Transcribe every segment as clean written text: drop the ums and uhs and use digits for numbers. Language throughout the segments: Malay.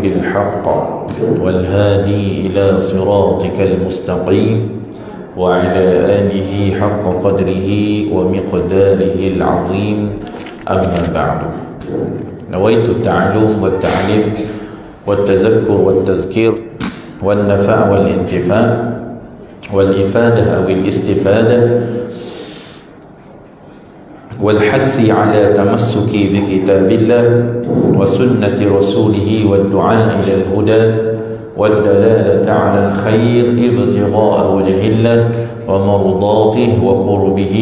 بالحق والهادي إلى صراطك المستقيم وعلى آله حق قدره ومقداره العظيم أما بعد نويت التعلم والتعليم والتذكر والتذكير والنفع والانتفاع والإفادة أو الاستفادة والحث على تمسك بكتاب الله وسنة رسوله والدعاء إلى الهدى والدلالة على الخير ابتغاء وجه الله ومرضاته وقربه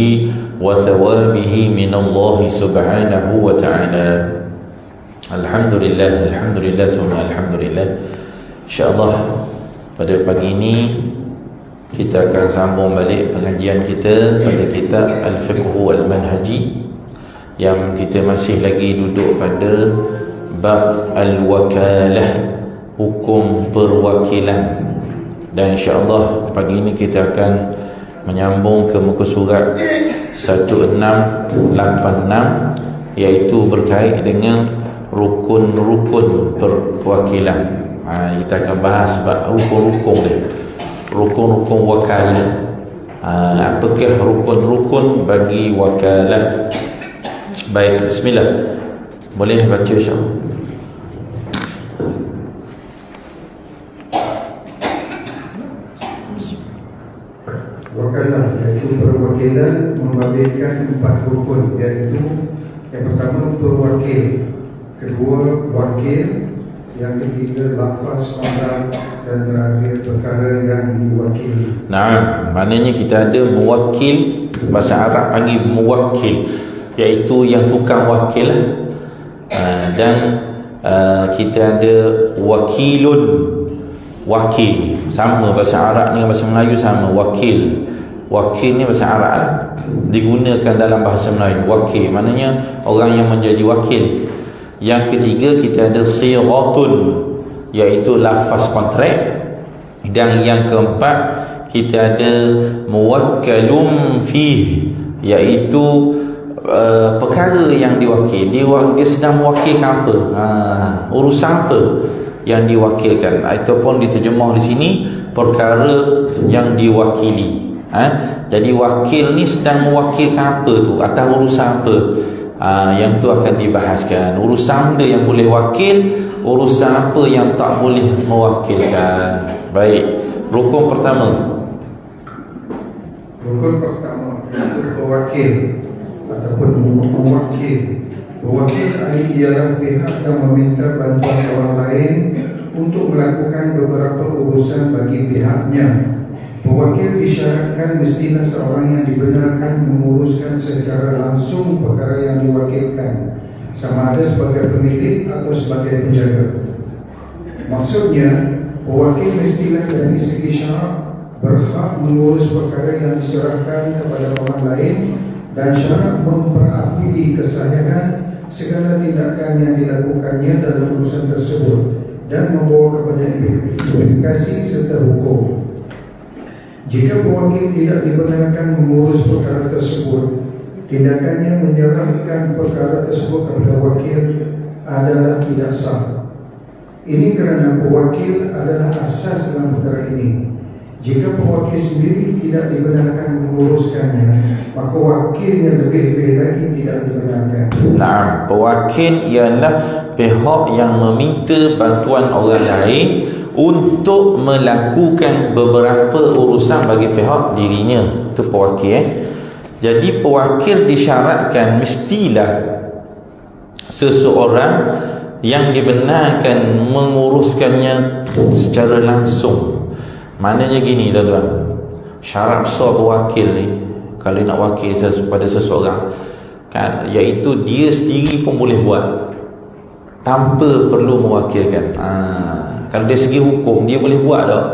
وثوابه من الله سبحانه وتعالى. Alhamdulillah, Alhamdulillah, semua Alhamdulillah. InsyaAllah pada pagi ini kita akan sambung balik pengajian kita pada kitab Al-Fiqh Al-Manhaji, yang kita masih lagi duduk pada bab Al-Wakalah, hukum perwakilan. Dan insyaAllah pagi ini kita akan menyambung ke muka surat 1686, iaitu berkait dengan rukun-rukun perwakilan. Kita akan bahas rukun-rukun dia, rukun-rukun wakalah. Apakah rukun-rukun bagi wakalah? Baik, bismillah. Boleh baca insyaAllah. Wakalah iaitu perwakilan membabitkan 4 rukun, iaitu yang pertama perwakil, kedua wakil, yang ketiga lafaz orang, dan terakhir perkara yang diwakili. Nah, maknanya kita ada mewakil, bahasa Arab panggil mewakil, iaitu yang tukang wakil lah. Dan kita ada wakilun, wakil, sama bahasa Arab dengan bahasa Melayu sama, wakil. Wakil ni bahasa Arab lah, digunakan dalam bahasa Melayu. Wakil maknanya orang yang menjadi wakil. Yang ketiga kita ada siratun, iaitu lafaz kontrak. Dan yang keempat kita ada muwakkalum fih, iaitu perkara yang diwakil. Dia sedang mewakilkan apa, urusan apa yang diwakilkan, ataupun diterjemah di sini perkara yang diwakili. Jadi wakil ni sedang mewakilkan apa tu, atas urusan apa. Yang tu akan dibahaskan. Urusan dia yang boleh wakil, urusan apa yang tak boleh mewakilkan. Baik, rukun pertama. Rukun pertama iaitu pewakil ataupun mewakil. Pewakil ialah pihak yang meminta bantuan orang lain untuk melakukan beberapa urusan bagi pihaknya. Pewakil disyaratkan mestilah seorang yang dibenarkan menguruskan secara langsung perkara yang diwakilkan, sama ada sebagai pemilik atau sebagai penjaga. Maksudnya, pewakil mestilah dari segi syarak berhak mengurus perkara yang diserahkan kepada orang lain dan syarak memperakui kesahihan segala tindakan yang dilakukannya dalam urusan tersebut dan membawa kepada implikasi serta hukum. Jika pewakil tidak dibenarkan mengurus perkara tersebut, tindakannya menyerahkan perkara tersebut kepada wakil adalah tidak sah. Ini kerana pewakil adalah asas dalam perkara ini. Jika pewakil sendiri tidak dibenarkan menguruskannya, maka wakilnya lebih-lebih lagi tidak dibenarkan. Nah, pewakil ialah pihak yang meminta bantuan orang lain untuk melakukan beberapa urusan bagi pihak dirinya. Itu pewakil. Jadi pewakil disyaratkan mestilah seseorang yang dibenarkan menguruskannya secara langsung. Maknanya gini tuan-tuan, syarat besar pewakil ni, kalau nak wakil pada seseorang kan, iaitu dia sendiri pun boleh buat tanpa perlu mewakilkan. Kalau dari segi hukum dia boleh buat tak?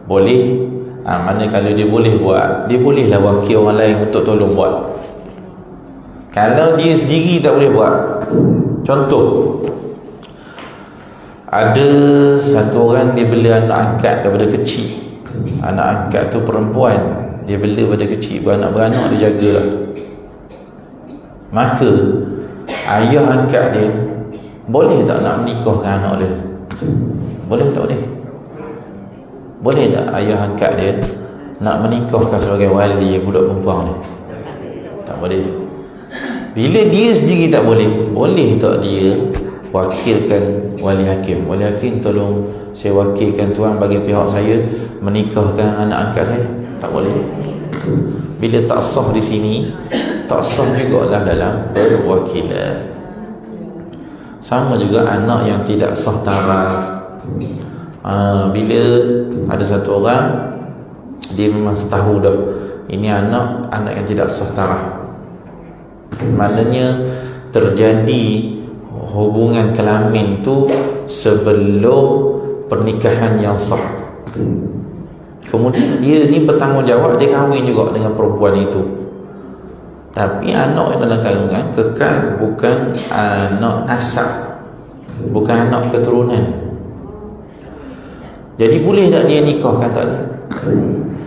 Boleh. Maknanya kalau dia boleh buat, dia bolehlah wakil orang lain untuk tolong buat. Kalau dia sendiri tak boleh buat, contoh, ada satu orang dia bela anak angkat daripada kecil. Anak angkat tu perempuan, dia bela daripada kecil, beranak-beranak dia jagalah. Maka ayah angkat dia boleh tak nak menikahkan anak dia? Boleh tak boleh? Boleh tak ayah angkat dia nak menikahkan sebagai wali budak perempuan dia? Tak boleh. Bila dia sendiri tak boleh, boleh tak dia wakilkan wali hakim? Wali hakim, tolong saya wakilkan tuan bagi pihak saya menikahkan anak angkat saya. Tak boleh. Bila tak sah di sini, tak sah juga lah dalam perwakilan. Sama juga anak yang tidak sah taraf. Bila ada satu orang, dia memang tahu dah ini anak yang tidak sah taraf, maknanya terjadi hubungan kelamin tu sebelum pernikahan yang sah. Kemudian dia ni bertanggungjawab, dia kahwin juga dengan perempuan itu, tapi anak yang dalam kandungan kekal bukan anak nasab, bukan anak keturunan. Jadi boleh tak dia nikahkan? Tak boleh.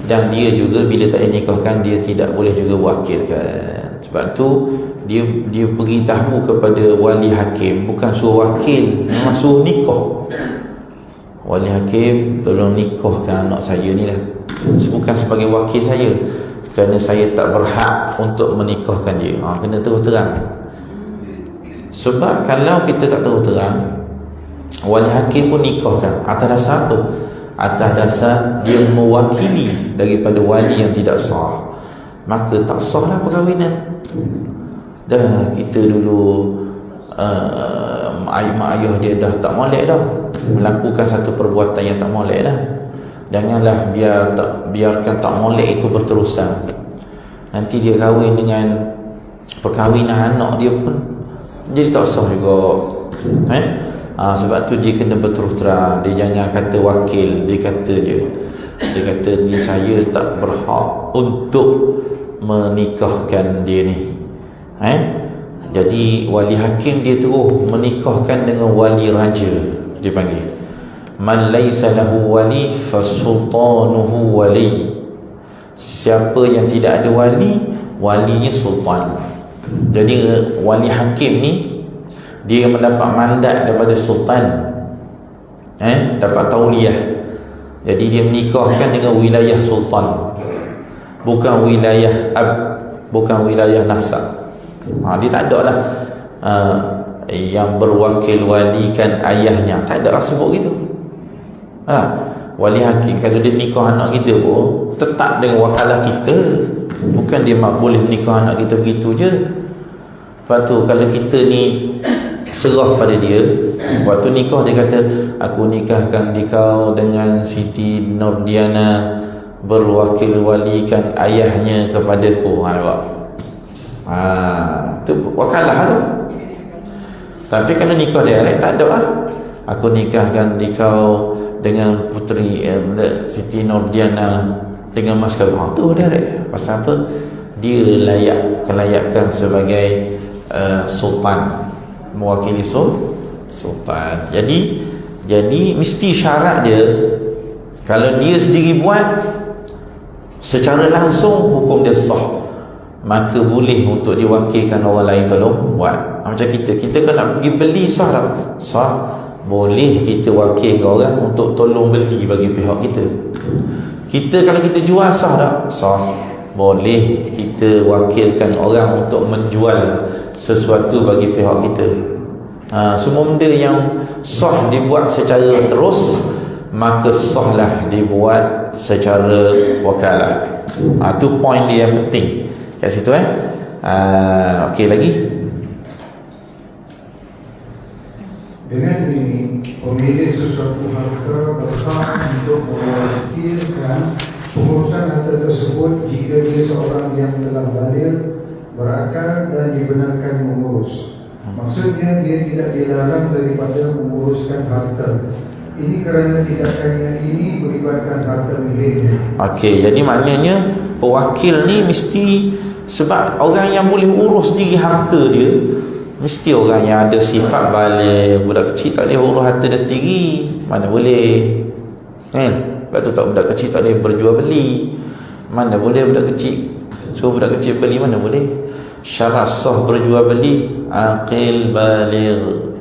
Dan dia juga bila tak nikahkan, dia tidak boleh juga wakilkan. Sebab tu dia beritahu kepada wali hakim, bukan suruh wakil, memang suruh nikah. Wali hakim, tolong nikahkan anak saya ni lah. Bukan sebagai wakil saya, kerana saya tak berhak untuk menikahkan dia. Kena terus terang. Sebab kalau kita tak terus terang, wali hakim pun nikahkan atas dasar apa? Atas dasar dia mewakili daripada wali yang tidak sah, maka tak sahlah perkahwinan. Dah kita dulu mak ayah dia dah tak molek dah, melakukan satu perbuatan yang tak molek dah. Janganlah biarkan tak molek itu berterusan. Nanti dia kahwin dengan perkahwinan anak dia pun jadi tak sah juga. Sebab tu dia kena berterus terang. Dia jangan kata wakil. Dia kata ni saya tak berhak untuk menikahkan dia ni. Jadi wali hakim dia terus menikahkan dengan wali raja. Dia panggil man laysa lahu wali fasultanuhu wali. Siapa yang tidak ada wali, walinya sultan. Jadi wali hakim ni dia mendapat mandat daripada sultan, dapat tauliah. Jadi dia menikahkan dengan wilayah sultan, bukan wilayah bukan wilayah nasab. Dia tak ada lah yang berwakil walikan ayahnya, tak ada lah sebut gitu. Wali hakim kalau dia nikah anak kita pun tetap dengan wakalah kita, bukan dia boleh nikah anak kita begitu je. Lepas tu kalau kita ni serah pada dia, waktu nikah dia kata aku nikahkan dikau dengan Siti Nordiana berwakil walikan ayahnya kepadaku. Tu wakalah tu. Tapi kalau nikah direct tak ada lah. Aku nikahkan dikau dengan puteri Siti Nordiana dengan mas kawin. Tu direct. Pasal apa? Dia kelayakan sebagai sultan, mewakili sultan. Jadi mesti syarat dia, kalau dia sendiri buat secara langsung hukum dia sah, maka boleh untuk diwakilkan orang lain tolong buat. Macam kita kan nak pergi beli, sah tak? Sah. Boleh kita wakilkan orang untuk tolong beli bagi pihak kita. Kita kalau kita jual, sah tak? Sah. Boleh kita wakilkan orang untuk menjual sesuatu bagi pihak kita. Semua benda yang sah dibuat secara terus, maka sahlah dibuat secara wakalah. Tu point dia yang penting kat situ. Okey lagi. Dengan ini, pemilik sesuatu harta berhak untuk mewakilkan pengurusan harta tersebut jika dia seorang yang telah balik, berakal dan dibenarkan mengurus. Maksudnya dia tidak dilarang daripada menguruskan harta. Ini kerana tindakannya ini melibatkan harta miliknya. Okey, jadi maknanya pewakil ni mesti, sebab orang yang boleh urus sendiri harta dia mesti orang yang ada sifat balik. Budak kecil tak boleh urus harta dia sendiri, mana boleh kan? Sebab tu tak, budak kecil tak boleh berjual beli, mana boleh budak kecil. Suruh budak kecil beli, mana boleh. Syarat sah berjual beli aqil baligh,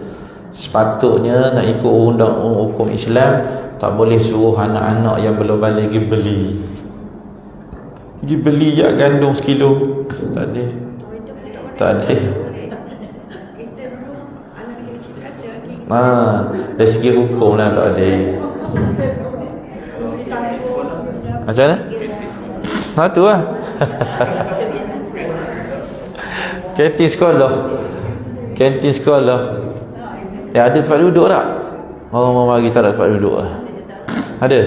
Sepatutnya nak ikut undang hukum Islam, tak boleh suruh anak-anak yang belum balik pergi beli. Pergi beli jak gandum sekilo. Tak ada. Tak ada. Dari segi hukum lah tak ada. Macam mana? Tu lah. Kantin sekolah. Ya, ada tempat duduk tak? Orang bagi tak ada tempat duduk lah. Ada.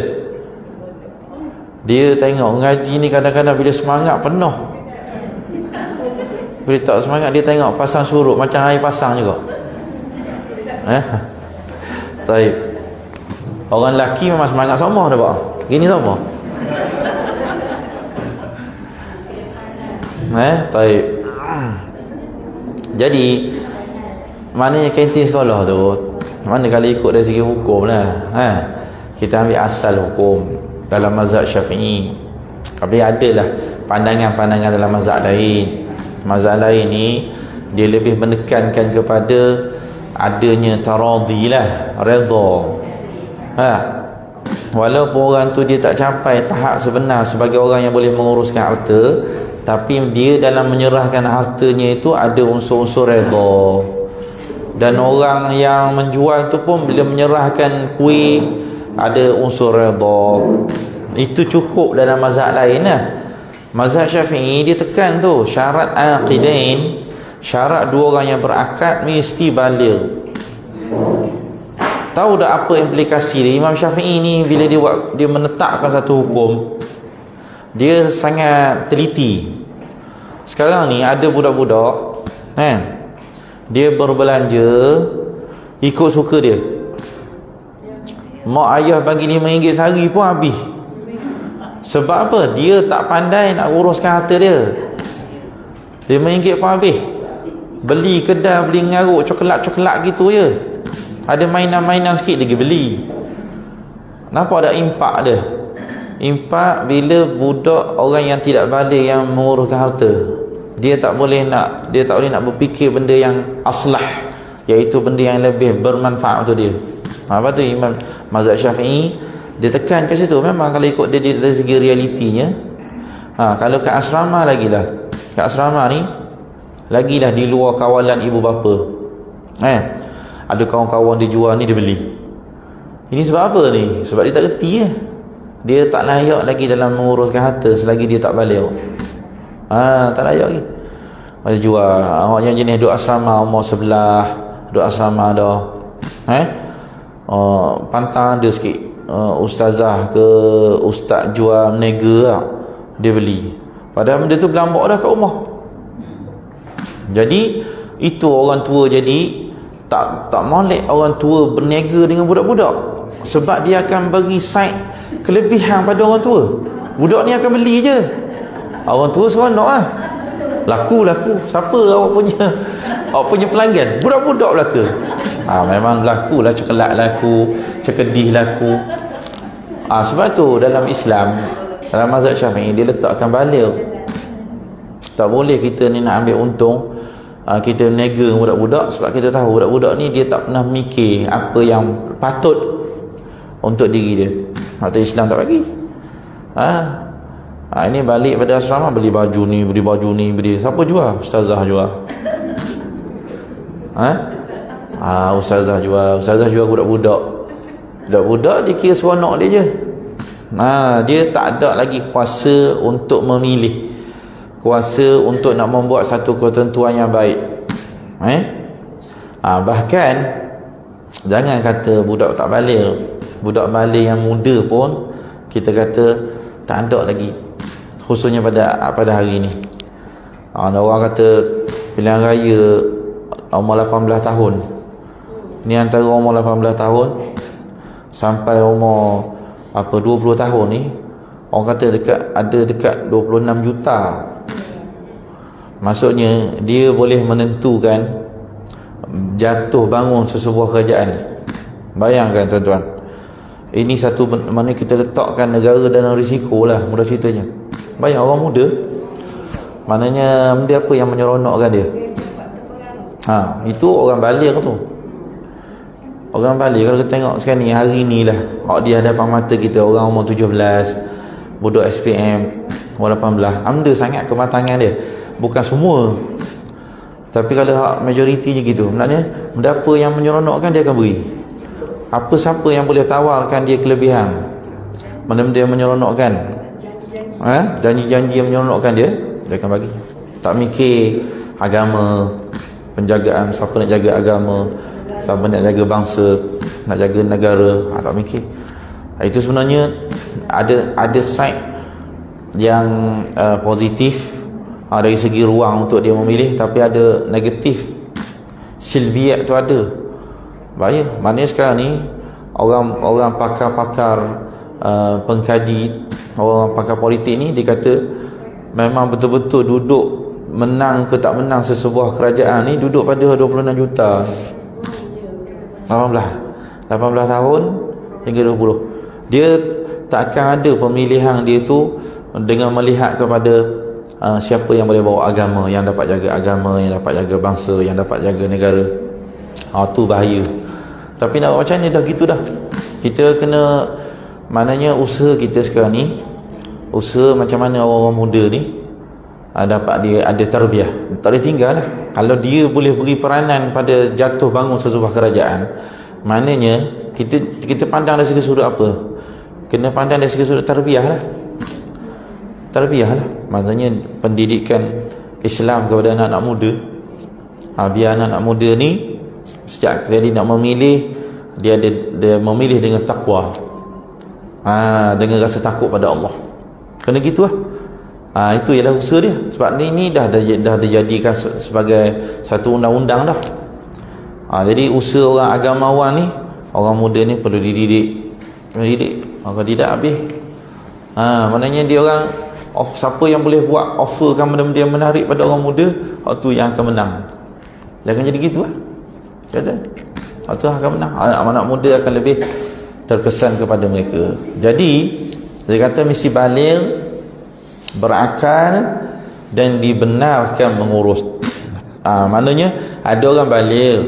Dia tengok ngaji ni kadang-kadang bila semangat penuh. Bila tak semangat dia tengok pasang surut macam air pasang juga. Taib. Orang lelaki memang semangat sama dah pak. Gini sama. Taib. Jadi maknanya kantin sekolah tu, mana kalau ikut dari segi hukum lah, kita ambil asal hukum dalam mazhab Syafi'i. Tapi adalah pandangan-pandangan dalam mazhab lain. Mazhab lain ni dia lebih menekankan kepada adanya taradhi lah, redha. Walaupun orang tu dia tak capai tahap sebenar sebagai orang yang boleh menguruskan harta, tapi dia dalam menyerahkan hartanya itu ada unsur-unsur redha. Dan orang yang menjual tu pun bila menyerahkan kuih ada unsur redha. Itu cukup dalam mazhab lain lah. Mazhab Syafi'i dia tekan tu syarat aqidain, syarat dua orang yang berakad mesti baligh. Tahu tak apa implikasi dia? Imam Syafi'i ni bila dia menetapkan satu hukum, dia sangat teliti. Sekarang ni ada budak-budak dia berbelanja ikut suka dia. Mak ayah bagi RM5 sehari pun habis. Sebab apa? Dia tak pandai nak uruskan harta dia. RM5 pun habis. Beli kedai, beli ngaruk coklat-coklat gitu je. Ada mainan-mainan sikit lagi beli. Nampak tak impak dia? Impak bila budak orang yang tidak balik yang menguruskan harta. Dia tak boleh nak berfikir benda yang aslah, iaitu benda yang lebih bermanfaat untuk dia. Apa tu Imam mazhab Syafi'i dia tekan ke situ. Memang kalau ikut dia dari segi realitinya, kalau kat asrama lagilah. Kat asrama ni lagilah di luar kawalan ibu bapa. Ada kawan-kawan dia jual ni dia beli. Ini sebab apa ni? Sebab dia tak reti dia tak layak lagi dalam menguruskan harta selagi dia tak balik. Tak layak lagi. Macam jual awak yang jenis duduk asrama umur sebelah, duduk asrama dah. Pantang ada sikit ustazah ke ustaz jual menega lah, dia beli. Padahal benda tu berlambak dah kat rumah. Jadi itu orang tua jadi tak molek orang tua berniaga dengan budak-budak, sebab dia akan bagi side kelebihan pada orang tua. Budak ni akan beli je, orang tua seronok lah. Laku siapa awak punya pelanggan? Budak-budak belaka. Memang laku lah, coklat laku, cekedih laku. Sebab tu dalam Islam, dalam mazhab Syafi'i dia letakkan baligh. Tak boleh kita ni nak ambil untung, kita nega budak-budak, sebab kita tahu budak-budak ni dia tak pernah mikir apa yang patut untuk diri dia. Atau Islam tak bagi. Ini balik pada asrama, beli baju ni, beli. Siapa jual? Ustazah jual. Ustazah jual budak-budak. Budak-budak dia kira seronok dia je. Dia tak ada lagi kuasa untuk memilih, kuasa untuk nak membuat satu ketentuan yang baik. Bahkan jangan kata budak tak balik, budak balik yang muda pun kita kata tak ada lagi, khususnya pada hari ni. Orang kata pilihan raya umur 18 tahun ni, antara umur 18 tahun sampai umur 20 tahun ni, orang kata dekat 26 juta. Maksudnya dia boleh menentukan jatuh bangun sesebuah kerajaan. Bayangkan tuan-tuan, ini satu mana kita letakkan negara dalam risiko lah, mudah ceritanya. Bayang orang muda, maknanya benda apa yang menyeronokkan dia? Itu orang balik tu. Orang balik kalau kita tengok sekarang ni, hari ni lah di hadapan mata kita, orang umur 17, budak SPM umur 18, anda sangat kematangan dia. Bukan semua, tapi kalau majoritinya gitu. Maknanya benda apa yang menyeronokkan dia akan beri. Apa siapa yang boleh tawarkan dia kelebihan, benda-benda yang menyeronokkan, janji-janji yang menyeronokkan dia akan bagi. Tak mikir agama, penjagaan, siapa nak jaga agama, siapa nak jaga bangsa, nak jaga negara, tak mikir. Itu sebenarnya ada side yang positif dari segi ruang untuk dia memilih, tapi ada negatif, silbiat tu ada. Bahaya. Maknanya sekarang ni orang pakar-pakar pengkaji, orang pakar politik ni, dia kata memang betul-betul duduk menang ke tak menang sesebuah kerajaan ni duduk pada 26 juta, 18 tahun hingga 20. Dia tak akan ada pemilihan dia tu dengan melihat kepada siapa yang boleh bawa agama, yang dapat jaga agama, yang dapat jaga bangsa, yang dapat jaga negara. Tu bahaya. Tapi nak buat macam ni, dah gitu dah. Kita kena, maknanya usaha kita sekarang ni, usaha macam mana orang-orang muda ni dapat dia ada tarbiyah. Tak boleh tinggal lah. Kalau dia boleh beri peranan pada jatuh bangun sesebuah kerajaan, maknanya kita pandang dari segi sudut apa? Kena pandang dari segi sudut tarbiyah lah. Tarbiyah lah, maksudnya pendidikan Islam kepada anak-anak muda. Biar anak-anak muda ni sejak jadi nak memilih, dia memilih dengan takwa, dengan rasa takut pada Allah. Kena gitu lah. Itu ialah usaha dia. Sebab ni dah dijadikan sebagai satu undang-undang dah. Jadi usaha orang agamawan ni, orang muda ni perlu dididik. Kalau tidak habis. Maknanya dia orang siapa yang boleh buat offerkan benda-benda yang menarik pada orang muda, tu yang akan menang. Jangan jadi gitu lah. Kata tu akan menang. Anak muda akan lebih terkesan kepada mereka. Jadi dia kata mesti baligh, berakal dan dibenarkan mengurus. Maknanya ada orang baligh,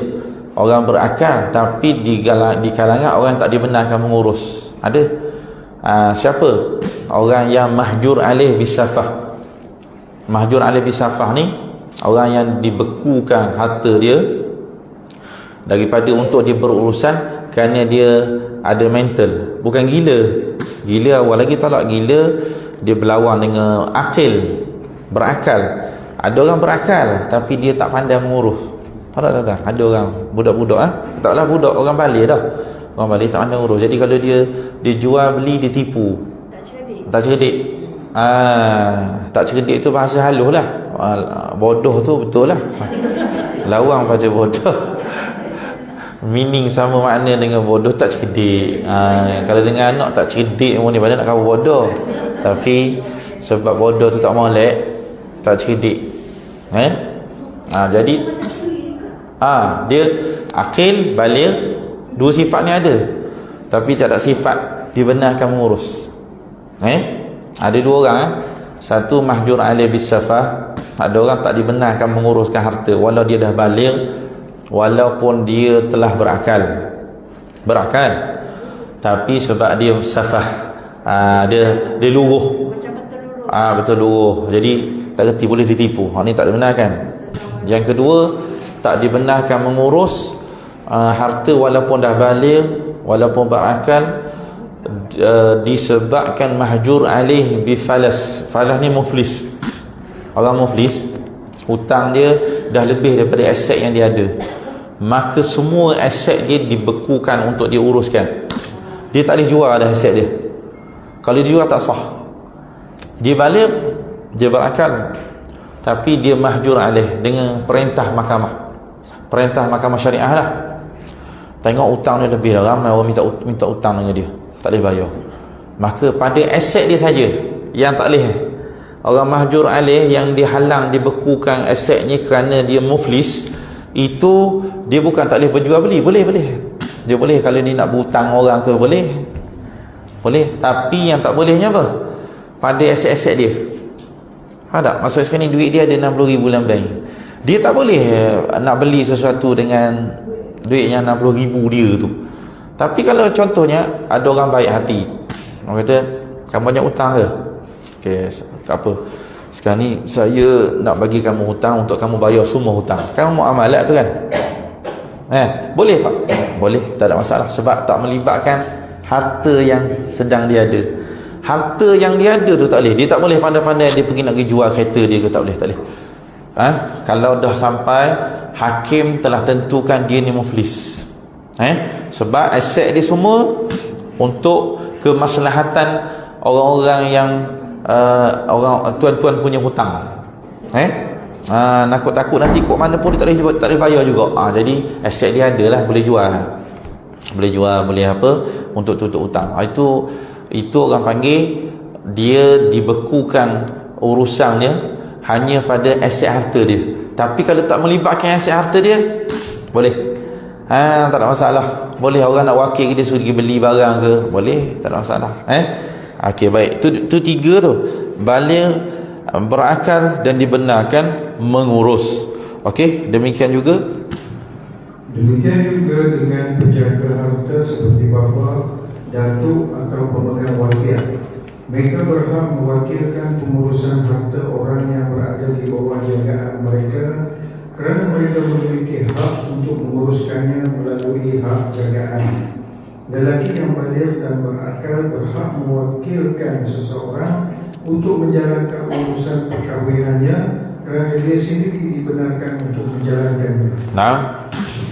orang berakal, tapi di kalangan orang tak dibenarkan mengurus. Ada. Siapa? Orang yang mahjur alaih bisafah. Mahjur alaih bisafah ni orang yang dibekukan harta dia daripada untuk dia berurusan kerana dia ada mental. Bukan gila. Gila awal lagi tolak. Gila dia berlawan dengan akil, berakal. Ada orang berakal tapi dia tak pandai mengurus. Tak. Ada orang budak-budak taklah budak, orang balik dah. Orang balik tak pandai mengurus. Jadi kalau dia jual beli, dia tipu. Tak cerdik. Tak cerdik tu bahasa halus lah. Bodoh tu betul lah. Lawang pada bodoh. Meaning sama makna dengan bodoh, tak cerdik. Kalau dengan anak tak cerdik ni, padahal nak kau bodoh. Tapi sebab bodoh tu tak molek, tak cerdik. Jadi dia akil, baligh, dua sifat ni ada. Tapi tak ada sifat dibenarkan mengurus. Ada dua orang. Satu mahjur alaih bisafah. Ada orang tak dibenarkan menguruskan harta walau dia dah baligh, walaupun dia telah berakal, tapi sebab dia safah, dia luruh, betul luruh, jadi tak reti, boleh ditipu. Ni tak dibenarkan. Yang kedua, tak dibenarkan mengurus harta walaupun dah baligh, walaupun berakal, disebabkan mahjur alaih bifalas. Falas ni muflis. Orang muflis, hutang dia dah lebih daripada aset yang dia ada, maka semua aset dia dibekukan untuk dia uruskan. Dia tak boleh jual dah aset dia. Kalau dia jual tak sah. Dia baligh, dia berakal, tapi dia mahjur alaih dengan perintah mahkamah syariah lah. Tengok hutang dia lebih dah, ramai orang minta hutang dengan dia, tak boleh bayar. Maka pada aset dia saja yang tak boleh. Orang mahjur alaih yang dihalang, dibekukan asetnya kerana dia muflis, itu dia bukan tak boleh berjual beli. Boleh. Dia boleh kalau dia nak berhutang orang ke, boleh. Tapi yang tak bolehnya apa? Pada aset-aset dia. Tak? Maksud sekarang ni duit dia ada 60,000 dalam bank. Dia tak boleh nak beli sesuatu dengan duit yang 60,000 dia tu. Tapi kalau contohnya ada orang baik hati, orang kata kamu banyak hutang ke? Okey, tak apa, sekarang ni saya nak bagi kamu hutang untuk kamu bayar semua hutang. Kamu muamalat tu kan, boleh tak? Boleh, tak ada masalah. Sebab tak melibatkan harta yang sedang dia ada. Harta yang dia ada tu tak boleh. Dia tak boleh pandai-pandai dia pergi nak pergi jual kereta dia ke, tak boleh, tak boleh. Kalau dah sampai hakim telah tentukan dia ni muflis, sebab aset dia semua untuk kemaslahatan orang-orang yang orang tuan-tuan punya hutang. Nakut-takut nanti kok mana pun dia tak boleh bayar juga. Jadi aset dia ada lah, boleh jual, boleh apa untuk tutup hutang. Itu orang panggil dia dibekukan urusannya hanya pada aset harta dia. Tapi kalau tak melibatkan aset harta dia, boleh. Tak ada masalah. Boleh orang nak wakil dia suruh pergi beli barang ke, boleh, tak ada masalah. Okey, baik. Tu tiga tu. Baligh, berakal dan dibenarkan mengurus. Okey, demikian juga dengan penjaga harta seperti bapa, datuk atau pemegang wasiat. Mereka berhak mewakilkan pengurusan harta orang yang berada di bawah jagaan mereka kerana mereka memiliki hak untuk menguruskannya melalui hak jagaan. Lelaki yang baligh dan berakal berhak mewakilkan seseorang untuk menjalankan urusan perkahwinannya kerana dia sendiri dibenarkan untuk menjalankannya. Nah,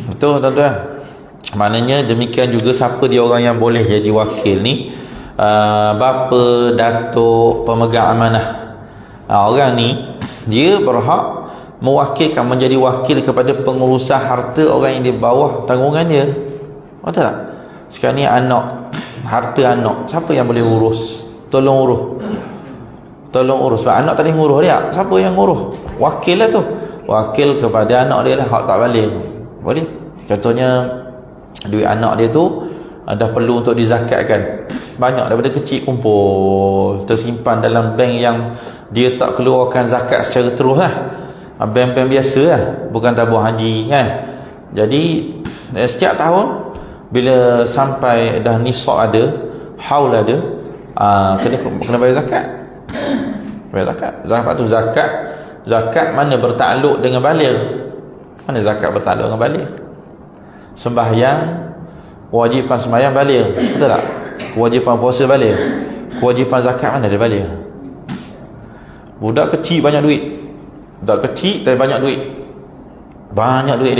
betul tuan-tuan. Maknanya demikian juga siapa dia orang yang boleh jadi wakil ni, bapa, datuk, pemegang amanah. Orang ni dia berhak mewakilkan, menjadi wakil kepada pengurusan harta orang yang di bawah tanggungannya. Betul tak? Sekarang ni anak, harta anak, siapa yang boleh urus? Tolong urus. Sebab anak tak boleh ngurus dia. Siapa yang ngurus? Wakil lah tu. Wakil kepada anak dia lah, hak tak balik. Boleh. Contohnya duit anak dia tu dah perlu untuk dizakatkan, banyak daripada kecil kumpul tersimpan dalam bank yang dia tak keluarkan zakat secara terus lah. Bank-bank biasa lah, bukan tabung haji kan. Jadi setiap tahun bila sampai dah nisab ada, haul ada, kena bayar zakat. Bayar zakat. Zakat tu zakat mana bertakluk dengan baligh? Mana zakat bertakluk dengan baligh? Sembahyang, kewajipan sembahyang baligh, betul tak? Kewajipan puasa baligh, kewajipan zakat mana dia baligh? Budak kecil banyak duit, budak kecil tapi banyak duit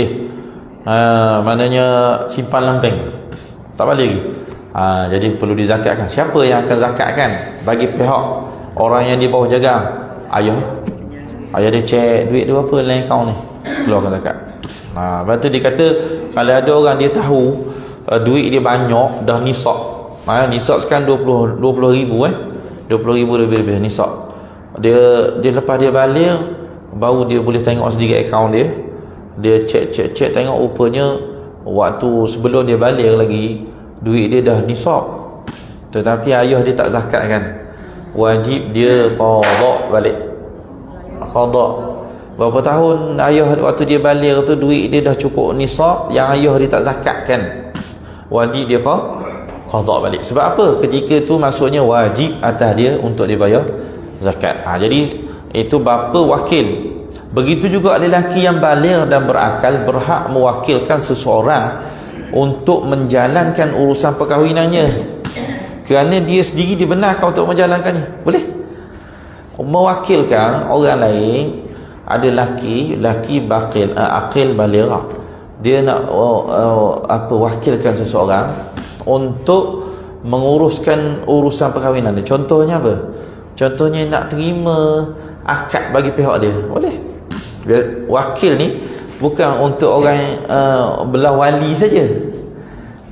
dia, maknanya simpan dalam bank, tak balik lagi. Jadi perlu dizakatkan. Siapa yang akan zakatkan? Bagi pihak orang yang di bawah jaga. Ayah dia cek duit dia berapa dalam akaun ni, keluarkan zakat. Lepas tu dia kata kalau ada orang dia tahu duit dia banyak, dah nisab. Nisab sekarang 20,000 20,000 lebih nisab. Dia lepas dia balik, baru dia boleh tengok sendiri akaun dia. Dia cek tengok rupanya waktu sebelum dia balik lagi duit dia dah nisab, tetapi ayah dia tak zakat kan. Wajib dia qada balik. Qada. Berapa tahun ayah waktu dia balik tu duit dia dah cukup nisab, yang ayah dia tak zakat kan, wajib dia qada balik. Sebab apa? Ketika tu maksudnya wajib atas dia untuk dibayar zakat. Jadi itu bapa wakil. Begitu juga lelaki yang baligh dan berakal berhak mewakilkan seseorang untuk menjalankan urusan perkahwinannya kerana dia sendiri dibenarkan untuk menjalankannya. Boleh mewakilkan orang lain. Ada laki bakil, akil baligh, dia nak wakilkan seseorang untuk menguruskan urusan perkahwinan dia. Contohnya apa? Contohnya nak terima akad bagi pihak dia, boleh. Wakil ni bukan untuk orang belah wali saja,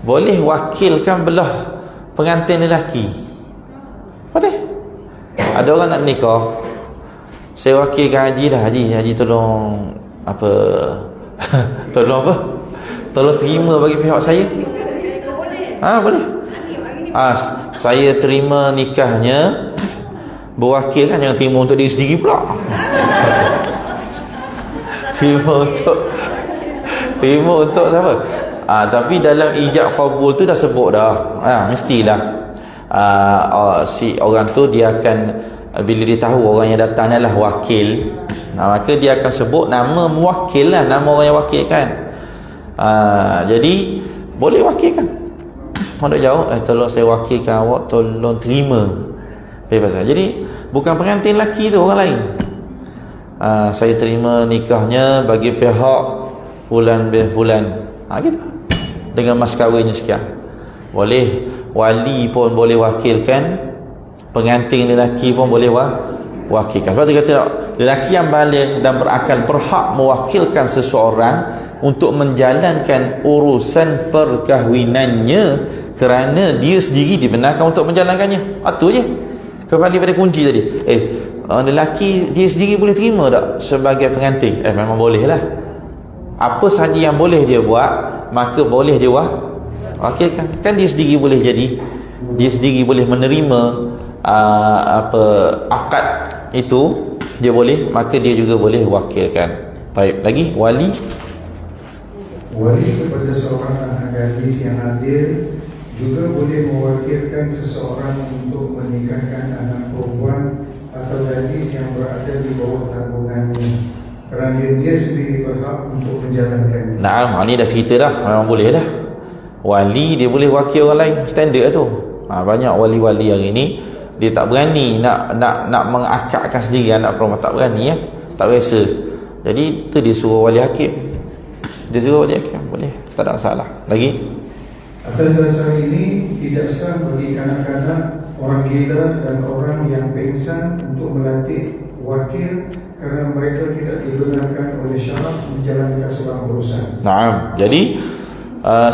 boleh wakilkan belah pengantin lelaki, boleh. Ada orang nak nikah, saya wakilkan haji dah, haji tolong apa tolong terima bagi pihak saya. Boleh. Saya terima nikahnya, berwakil kan, jangan terima untuk diri sendiri pula. Terima untuk siapa? Tapi dalam ijab qabul tu dah sebut dah. Mestilah si orang tu dia akan, bila dia tahu orang yang datang adalah wakil, maka dia akan sebut nama muwakil lah, nama orang yang wakilkan. Jadi boleh wakilkan. Orang jauh, tolong saya wakilkan awak, tolong terima. Jadi bukan pengantin lelaki tu, orang lain. Saya terima nikahnya bagi pihak fulan bin fulan, gitu, dengan mas kahwinnya sekian. Boleh. Wali pun boleh wakilkan, pengantin lelaki pun boleh wakilkan. Sebab tu kata lelaki yang baligh dan berakal berhak mewakilkan seseorang untuk menjalankan urusan perkahwinannya kerana dia sendiri dibenarkan untuk menjalankannya. Itu je. Kembali pada kunci tadi. Lelaki dia sendiri boleh terima tak sebagai pengantin? Memang boleh lah. Apa sahaja yang boleh dia buat, maka boleh dia wakilkan. Kan dia sendiri boleh jadi, dia sendiri boleh menerima akad itu, dia boleh, maka dia juga boleh wakilkan. Baik, lagi wali kepada seorang anak gadis yang hadir juga boleh mewakilkan seseorang untuk menikahkan anak perempuan atau gadis yang berada di bawah tanggungannya, kerana dia sendiri berhak untuk menjalankannya. Ini dah cerita dah, memang boleh dah. Wali dia boleh wakil orang lain, standard tu. Banyak wali-wali hari ni dia tak berani nak mengakadkan sendiri anak perempuan, tak berani, tak biasa. Jadi tu dia suruh wali hakim. Boleh, tak ada masalah. Lagi atas dasar ini tidak sah bagi kanak-kanak, orang gila dan orang yang pengsan untuk melantik wakil kerana mereka tidak dibenarkan oleh syarak menjalankan sebarang urusan. Jadi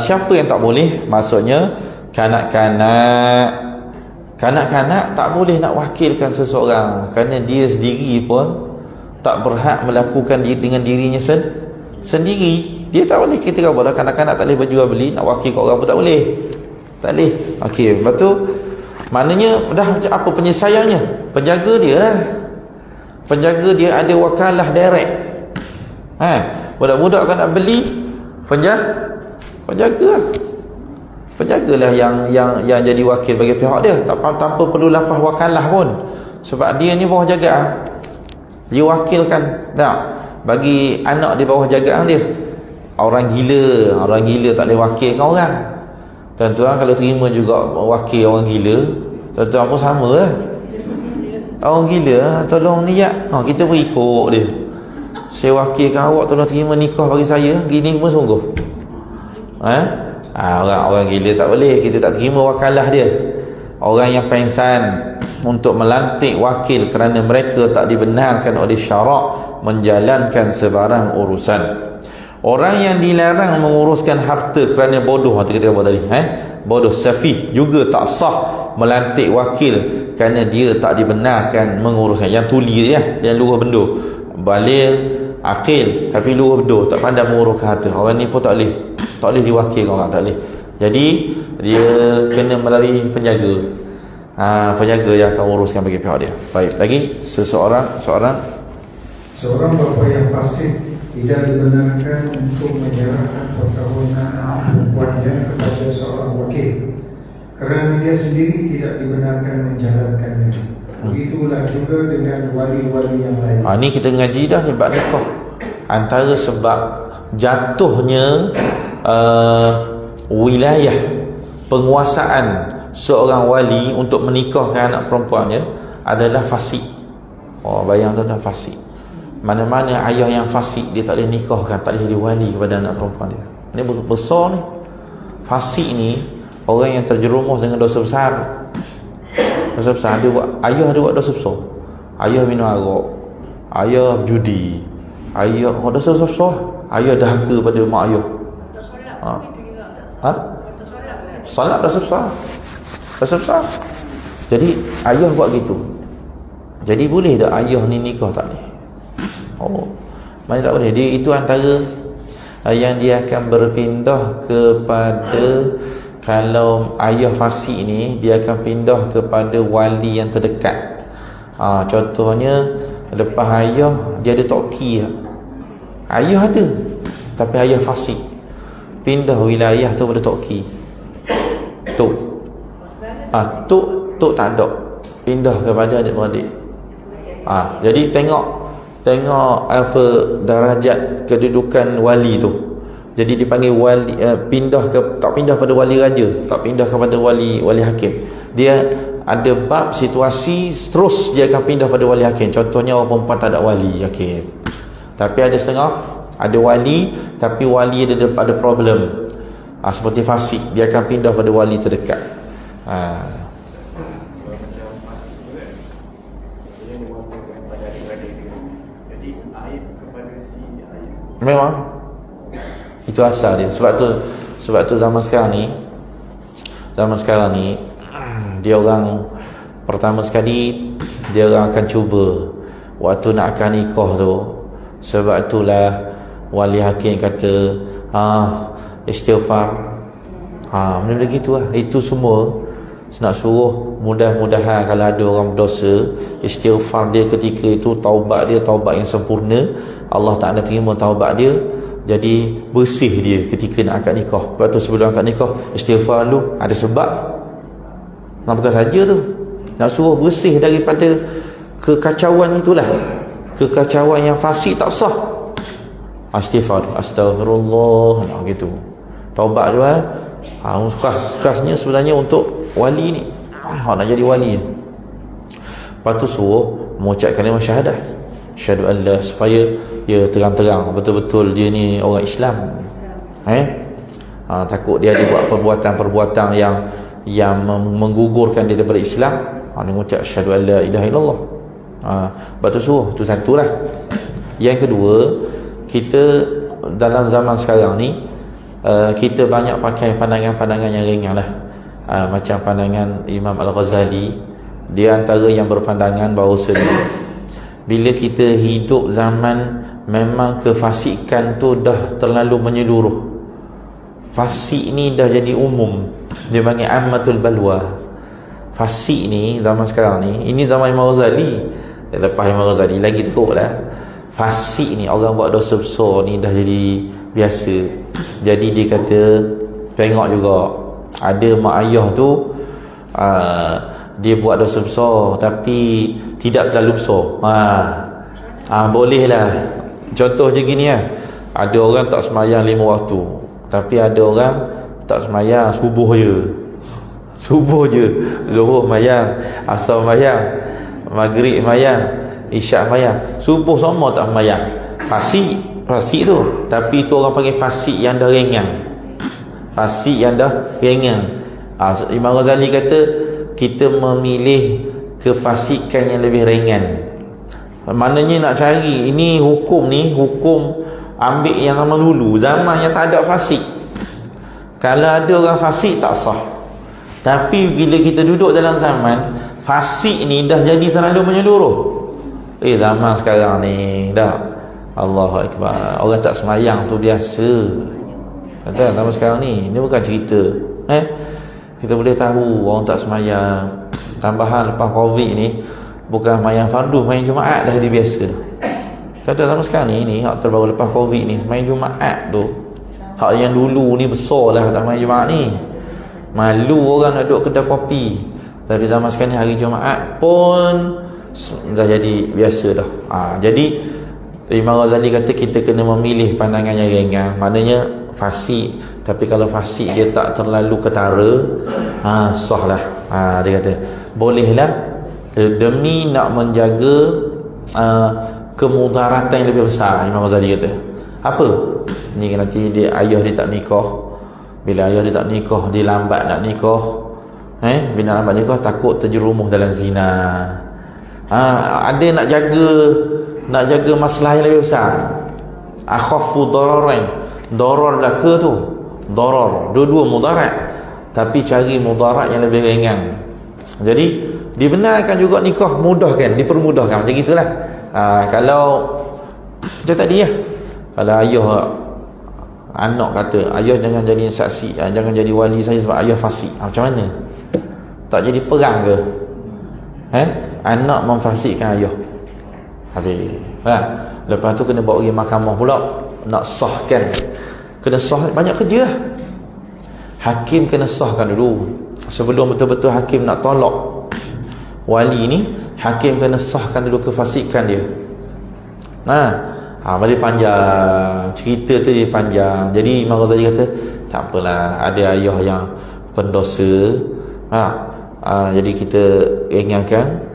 siapa yang tak boleh? Maksudnya kanak-kanak tak boleh nak wakilkan seseorang kerana dia sendiri pun tak berhak melakukan dengan dirinya sendiri. Dia tak boleh. Kita kata bola kanak-kanak tak boleh berjual beli, nak wakil kat orang pun tak boleh. Okey, lepas tu maknanya dah macam apa penyelesaiannya? Penjaga dia lah. Penjaga dia ada wakalah direct. Budak-budak kan nak beli, penjagalah yang jadi wakil bagi pihak dia, tanpa perlu lafaz wakalah pun, sebab dia ni bawah jagaan, dia wakilkan bagi anak di bawah jagaan dia. Orang gila tak boleh wakilkan orang. Tuan-tuan kalau terima juga wakil orang gila, tuan-tuan pun sama lah. Orang gila tolong ni kita pun ikut dia. Saya wakilkan awak, tolong terima nikah bagi saya, gini pun sungguh. Orang gila tak boleh, kita tak terima wakalah dia. Orang yang pengsan untuk melantik wakil kerana mereka tak dibenarkan oleh syarak menjalankan sebarang urusan. Orang yang dilarang menguruskan harta kerana bodoh, kita kata tadi, bodoh, safih, juga tak sah melantik wakil kerana dia tak dibenarkan menguruskan. Yang tuli dia, yang luruh bendo, baligh, akil, tapi luruh bendo, tak pandai menguruskan harta. Orang ni pun tak boleh diwakilkan orang, tak boleh. Jadi dia kena melalui penjaga. Penjaga yang akan uruskan bagi pihak dia. Baik, lagi seorang bapa yang fasik tidak dibenarkan untuk menyerahkan perkahwinan perempuannya kepada seorang wakil kerana dia sendiri tidak dibenarkan menjalankannya. Begitulah juga dengan wali-wali yang lain. Ni kita ngaji dah ni bab nikah. Antara sebab jatuhnya wilayah penguasaan seorang wali untuk menikahkan anak perempuannya adalah fasik. Bayang tu dah fasik. Mana-mana ayah yang fasik, dia tak boleh nikahkan, tak boleh jadi wali kepada anak perempuan dia. Ini besar ni. Fasik ni orang yang terjerumus dengan dosa besar. Dosa besar ayah dia buat dosa besar. Ayah minum arak, ayah judi, ayah dosa besar. Ayah dahaka pada mak ayah. Salat dosa besar. Jadi ayah buat gitu. Jadi boleh tak ayah ni nikah? Tak boleh. Mana tak boleh. Dia itu antara yang dia akan berpindah kepada, kalau ayah fasik ni, dia akan pindah kepada wali yang terdekat. Contohnya lepas ayah dia ada toki. Ayah ada tapi ayah fasik. pindah wilayah tu pada Tok Ki. Tok Tok tak ada, pindah kepada adik-beradik. Jadi tengok apa darajat kedudukan wali tu. Jadi dipanggil wali, tak pindah pada wali raja, tak pindah kepada wali hakim. Dia ada bab situasi terus dia akan pindah pada wali hakim. Contohnya orang perempuan tak ada wali hakim. Tapi ada setengah ada wali, tapi wali ada problem. Seperti fasik, dia akan pindah pada wali terdekat. Memang itu asal dia. Sebab tu zaman sekarang ni dia orang pertama sekali dia orang akan cuba waktu nak akan nikah tu. Sebab itulah wali hakim kata istighfar, benda gitu lah. Itu semua nak suruh mudah-mudahan kalau ada orang berdosa, istighfar dia ketika itu, taubat dia taubat yang sempurna, Allah Ta'ala terima taubat dia, jadi bersih dia ketika nak akad nikah. Lepas tu sebelum akad nikah istighfar dulu, ada sebab. Bukan saja tu, nak suruh bersih daripada kekacauan itulah, kekacauan yang fasik tak sah. Istighfar, astagfirullah, gitu. Taubat tu khasnya sebenarnya untuk wali ni, nak jadi wali. Lepas tu suruh mengucap kalimah syahadah, syahadu an la, supaya dia terang-terang betul-betul dia ni orang Islam. Takut dia ada buat perbuatan-perbuatan yang menggugurkan dia daripada Islam. Dia mengucap syahadu an la ilaha illallah. Lepas tu suruh, tu satu lah. Yang kedua, kita dalam zaman sekarang ni kita banyak pakai pandangan-pandangan yang ringan lah. Macam pandangan Imam Al-Ghazali. Dia antara yang berpandangan bahawasanya bila kita hidup zaman memang kefasikan tu dah terlalu menyeluruh, fasik ni dah jadi umum, dia panggil ammatul balwa. Fasik ni zaman sekarang ni, ini zaman Imam Ghazali. Lepas Imam Ghazali lagi teruk lah. Fasik ni, orang buat dosa besar ni dah jadi biasa. Jadi dia kata, tengok juga ada mak ayah tu dia buat dosa besar tapi tidak terlalu besar. Boleh lah. Contoh je gini lah, ada orang tak semayang 5 waktu, tapi ada orang tak semayang subuh je, zuhur semayang, asar semayang, maghrib semayang, isyak semayang, subuh semua tak semayang. Fasik tu, tapi tu orang panggil fasik yang dah ringan. Fasik yang dah ringan. Imam Ghazali kata kita memilih kefasikan yang lebih ringan. Maknanya nak cari ini hukum ambil yang zaman dulu, zaman yang tak ada fasik. Kalau ada orang fasik tak sah. Tapi bila kita duduk dalam zaman fasik ni dah jadi terlalu menyeluruh. Zaman sekarang ni dah, Allahu Akbar, orang tak semayang tu biasa. Kata zaman sekarang ni, ini bukan cerita. Kita boleh tahu orang tak semayang. Tambahan lepas Covid ni, bukan main fardu, main Jumaat dah jadi biasa. Kata zaman sekarang ni hak terbaru lepas Covid ni, main Jumaat tu, hak yang dulu ni besar lah tak main Jumaat ni. Malu orang nak duduk kedai kopi. Tapi zaman sekarang ni hari Jumaat pun dah jadi biasa dah. Jadi Imam Ghazali kata kita kena memilih pandangan yang ringan. Maknanya fasik, tapi kalau fasik dia tak terlalu ketara, sah lah. Dia kata bolehlah demi nak menjaga kemudaratan yang lebih besar. Imam Ghazali kata apa? Ni nanti ayah dia tak nikah. Bila ayah dia tak nikah, dia lambat nak nikah. Bila lambat nikah, takut terjerumus dalam zina. Ada nak jaga masalah yang lebih besar. Akhafu dararain, darar belaka tu, darar, dua-dua mudarat, tapi cari mudarat yang lebih ringan. Jadi dibenarkan juga nikah, mudahkan, dipermudahkan, macam gitulah. Kalau macam tadi ya, kalau ayah anak kata ayah jangan jadi saksi, jangan jadi wali saya sebab ayah fasik, macam mana? Tak jadi perang ke? Anak memfasikkan ayah, habis. Lepas tu kena bawa pergi mahkamah pula nak sahkan. kena sah, banyak kerja lah. Hakim kena sahkan dulu. Sebelum betul-betul hakim nak tolak wali ni, hakim kena sahkan dulu kefasikan dia. Balik panjang cerita tu, dia panjang. Jadi Imam Ghazali kata tak apalah, ada ayah yang pendosa, jadi kita ingatkan.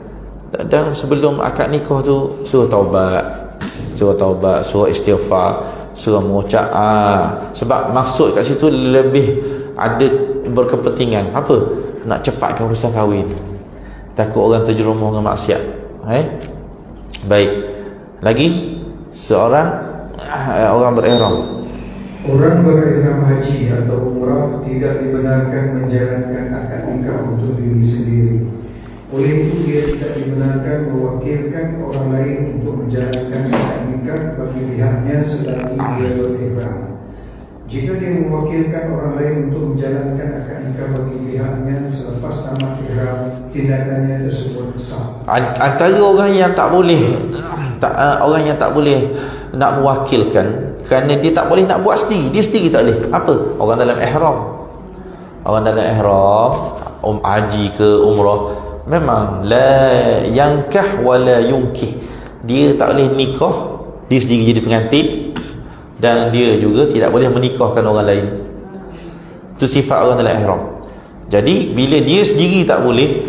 Dan sebelum akad nikah tu suruh taubat, suruh istighfar, suruh mengucap. Sebab maksud kat situ lebih ada berkepentingan apa? Nak cepatkan urusan kahwin, takut orang terjerumus dengan maksiat. Baik. Lagi seorang orang berihram. Orang berihram haji atau umrah tidak dibenarkan menjalankan akad nikah untuk diri sendiri. Oleh itu dia tidak dibenarkan mewakilkan orang lain untuk menjalankan akad nikah bagi pihaknya selagi dia berihram. Jika dia mewakilkan orang lain untuk menjalankan akad nikah bagi pihaknya selepas tamat ihram, tindakannya tersebut sah. Antara orang yang tak boleh nak mewakilkan kerana dia tak boleh nak buat sendiri, dia sendiri tak boleh. Apa? Orang dalam ihram. Orang dalam ihram, haji ke umrah, memang la yankah wala yunkih. Dia tak boleh nikah, dia sendiri jadi pengantin, dan dia juga tidak boleh menikahkan orang lain. Itu sifat orang dalam ihram. Jadi bila dia sendiri tak boleh,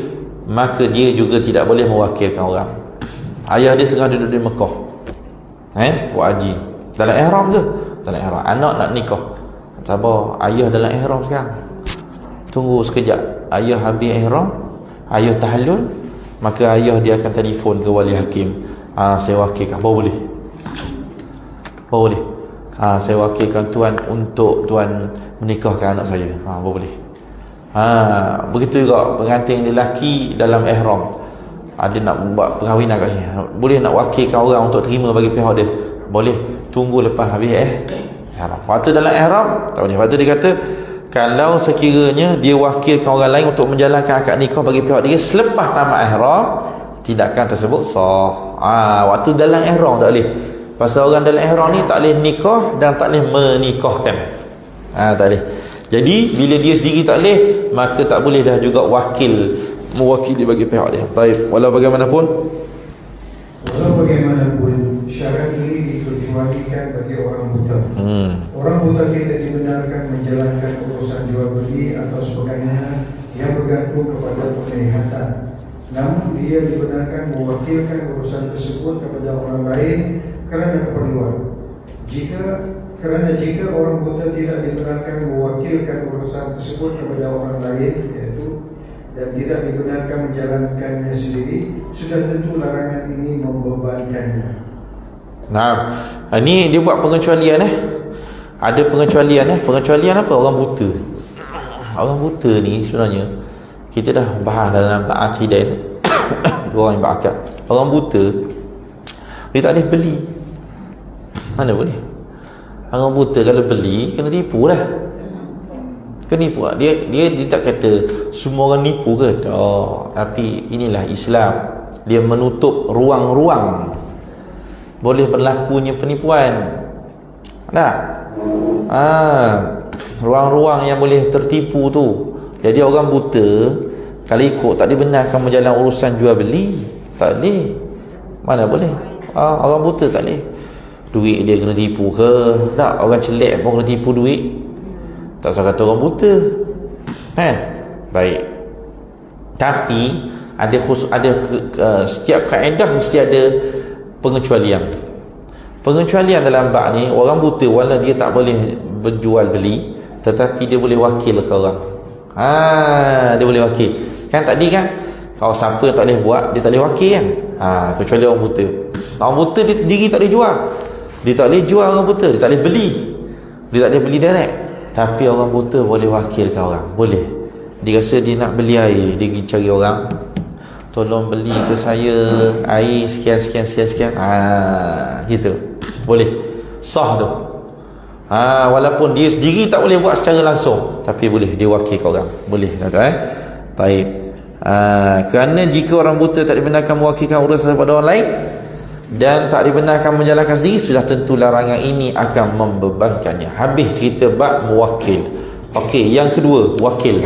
maka dia juga tidak boleh mewakilkan orang. Ayah dia sedang duduk di Mekah, buat haji, dalam ihram ke? Dalam ihram. Anak nak nikah, sabar, ayah dalam ihram sekarang, tunggu sekejap. Ayah habis ihram, ayah tahallul, maka ayah dia akan telefon ke wali hakim. Saya wakilkan, baru boleh. Saya wakilkan tuan untuk tuan menikahkan anak saya. Baru boleh. Begitu juga pengantin lelaki dalam ihram, ada nak buat perkahwinan kat sini, boleh nak wakilkan orang untuk terima bagi pihak dia? Boleh. Tunggu lepas habis ihram. Waktu dalam ihram tak boleh. Waktu dia kata kalau sekiranya dia wakilkan orang lain untuk menjalankan akad nikah bagi pihak dia selepas tamat ihram, tindakan tersebut sah. Waktu dalam ihram tak boleh. Pasal orang dalam ihram ni tak boleh nikah dan tak boleh menikahkan. Tak boleh. Jadi bila dia sendiri tak boleh, maka tak boleh dah juga mewakili bagi pihak dia. Baik, walau bagaimanapun syarat ini dikecualikan bagi orang buta. Orang buta tidak dibenarkan menjalankan urusan jual beli atau sebagainya yang bergantung kepada penglihatan. Namun dia dibenarkan mewakilkan urusan tersebut kepada orang lain kerana keperluan. Jika orang buta tidak dibenarkan mewakilkan urusan tersebut kepada orang lain, dan tidak dibenarkan menjalankannya sendiri, sudah tentu larangan ini membebankannya. Ini dia buat pengecualian. Ada pengecualian. Pengecualian apa? Orang buta. Orang buta ni sebenarnya kita dah bahas dalam akidah. Orang yang berakal, orang buta dia tak boleh beli. Mana boleh? Orang buta kalau beli kena tipu lah. Kena tipu lah. Dia tak kata semua orang nipu ke? Tapi inilah Islam, dia menutup ruang-ruang boleh berlakunya penipuan. Ruang-ruang yang boleh tertipu tu. Jadi orang buta kalau ikut tak dibenarkan menjalankan urusan jual beli, tak boleh. Mana boleh? Orang buta tak boleh. Duit dia kena tipu ke? Tak, orang celek pun kena tipu duit. Tak usah kata orang buta. Baik. Tapi ada setiap kaedah mesti ada pengecualian. Pengecualian dalam bab ni, orang buta wala dia tak boleh berjual beli, tetapi dia boleh wakil ke orang. Dia boleh wakil. Kan tadi kan, kalau siapa yang tak boleh buat, dia tak boleh wakil kan. Kecuali orang buta. Orang buta dia diri tak boleh jual. Dia tak boleh jual, orang buta. Dia tak boleh beli. Dia tak boleh beli direct. Tapi orang buta boleh wakilkan orang. Boleh. Dia rasa dia nak beli air, dia pergi cari orang, tolong beli ke saya air sekian. Gitu. Boleh. Sah tu. Walaupun dia sendiri tak boleh buat secara langsung, tapi boleh dia wakilkan orang. Boleh. Baik. Kerana jika orang buta tak dibenarkan mewakilkan urusan kepada orang lain, dan tak dibenarkan menjalankan sendiri, sudah tentu larangan ini akan membebankannya. Habis cerita bab muwakkil. Okey, yang kedua, wakil.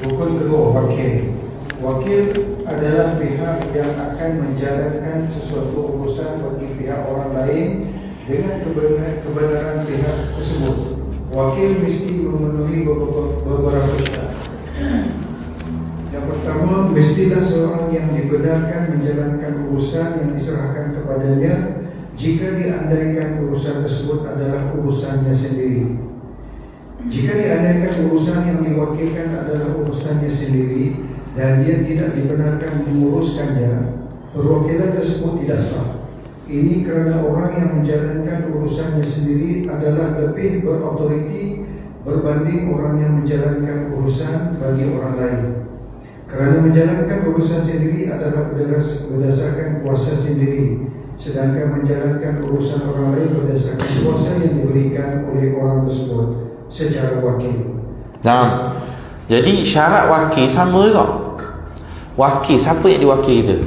Rukun kedua, wakil. Wakil adalah pihak yang akan menjalankan sesuatu urusan bagi pihak orang lain dengan kebenaran pihak tersebut. Wakil mesti memenuhi beberapa syarat. Yang pertama, mestilah seorang yang dibenarkan menjalankan urusan yang diserahkan kepadanya jika diandaikan urusan tersebut adalah urusannya sendiri. Jika diandaikan urusan yang diwakilkan adalah urusannya sendiri dan dia tidak dibenarkan menguruskannya, perwakilan tersebut tidak sah. Ini kerana orang yang menjalankan urusannya sendiri adalah lebih berautoriti berbanding orang yang menjalankan urusan bagi orang lain. Kerana menjalankan urusan sendiri adalah berdasarkan kuasa sendiri, sedangkan menjalankan urusan orang lain berdasarkan kuasa yang diberikan oleh orang tersebut secara wakil. Nah, jadi syarat wakil sama juga. Wakil, siapa yang diwakil kita?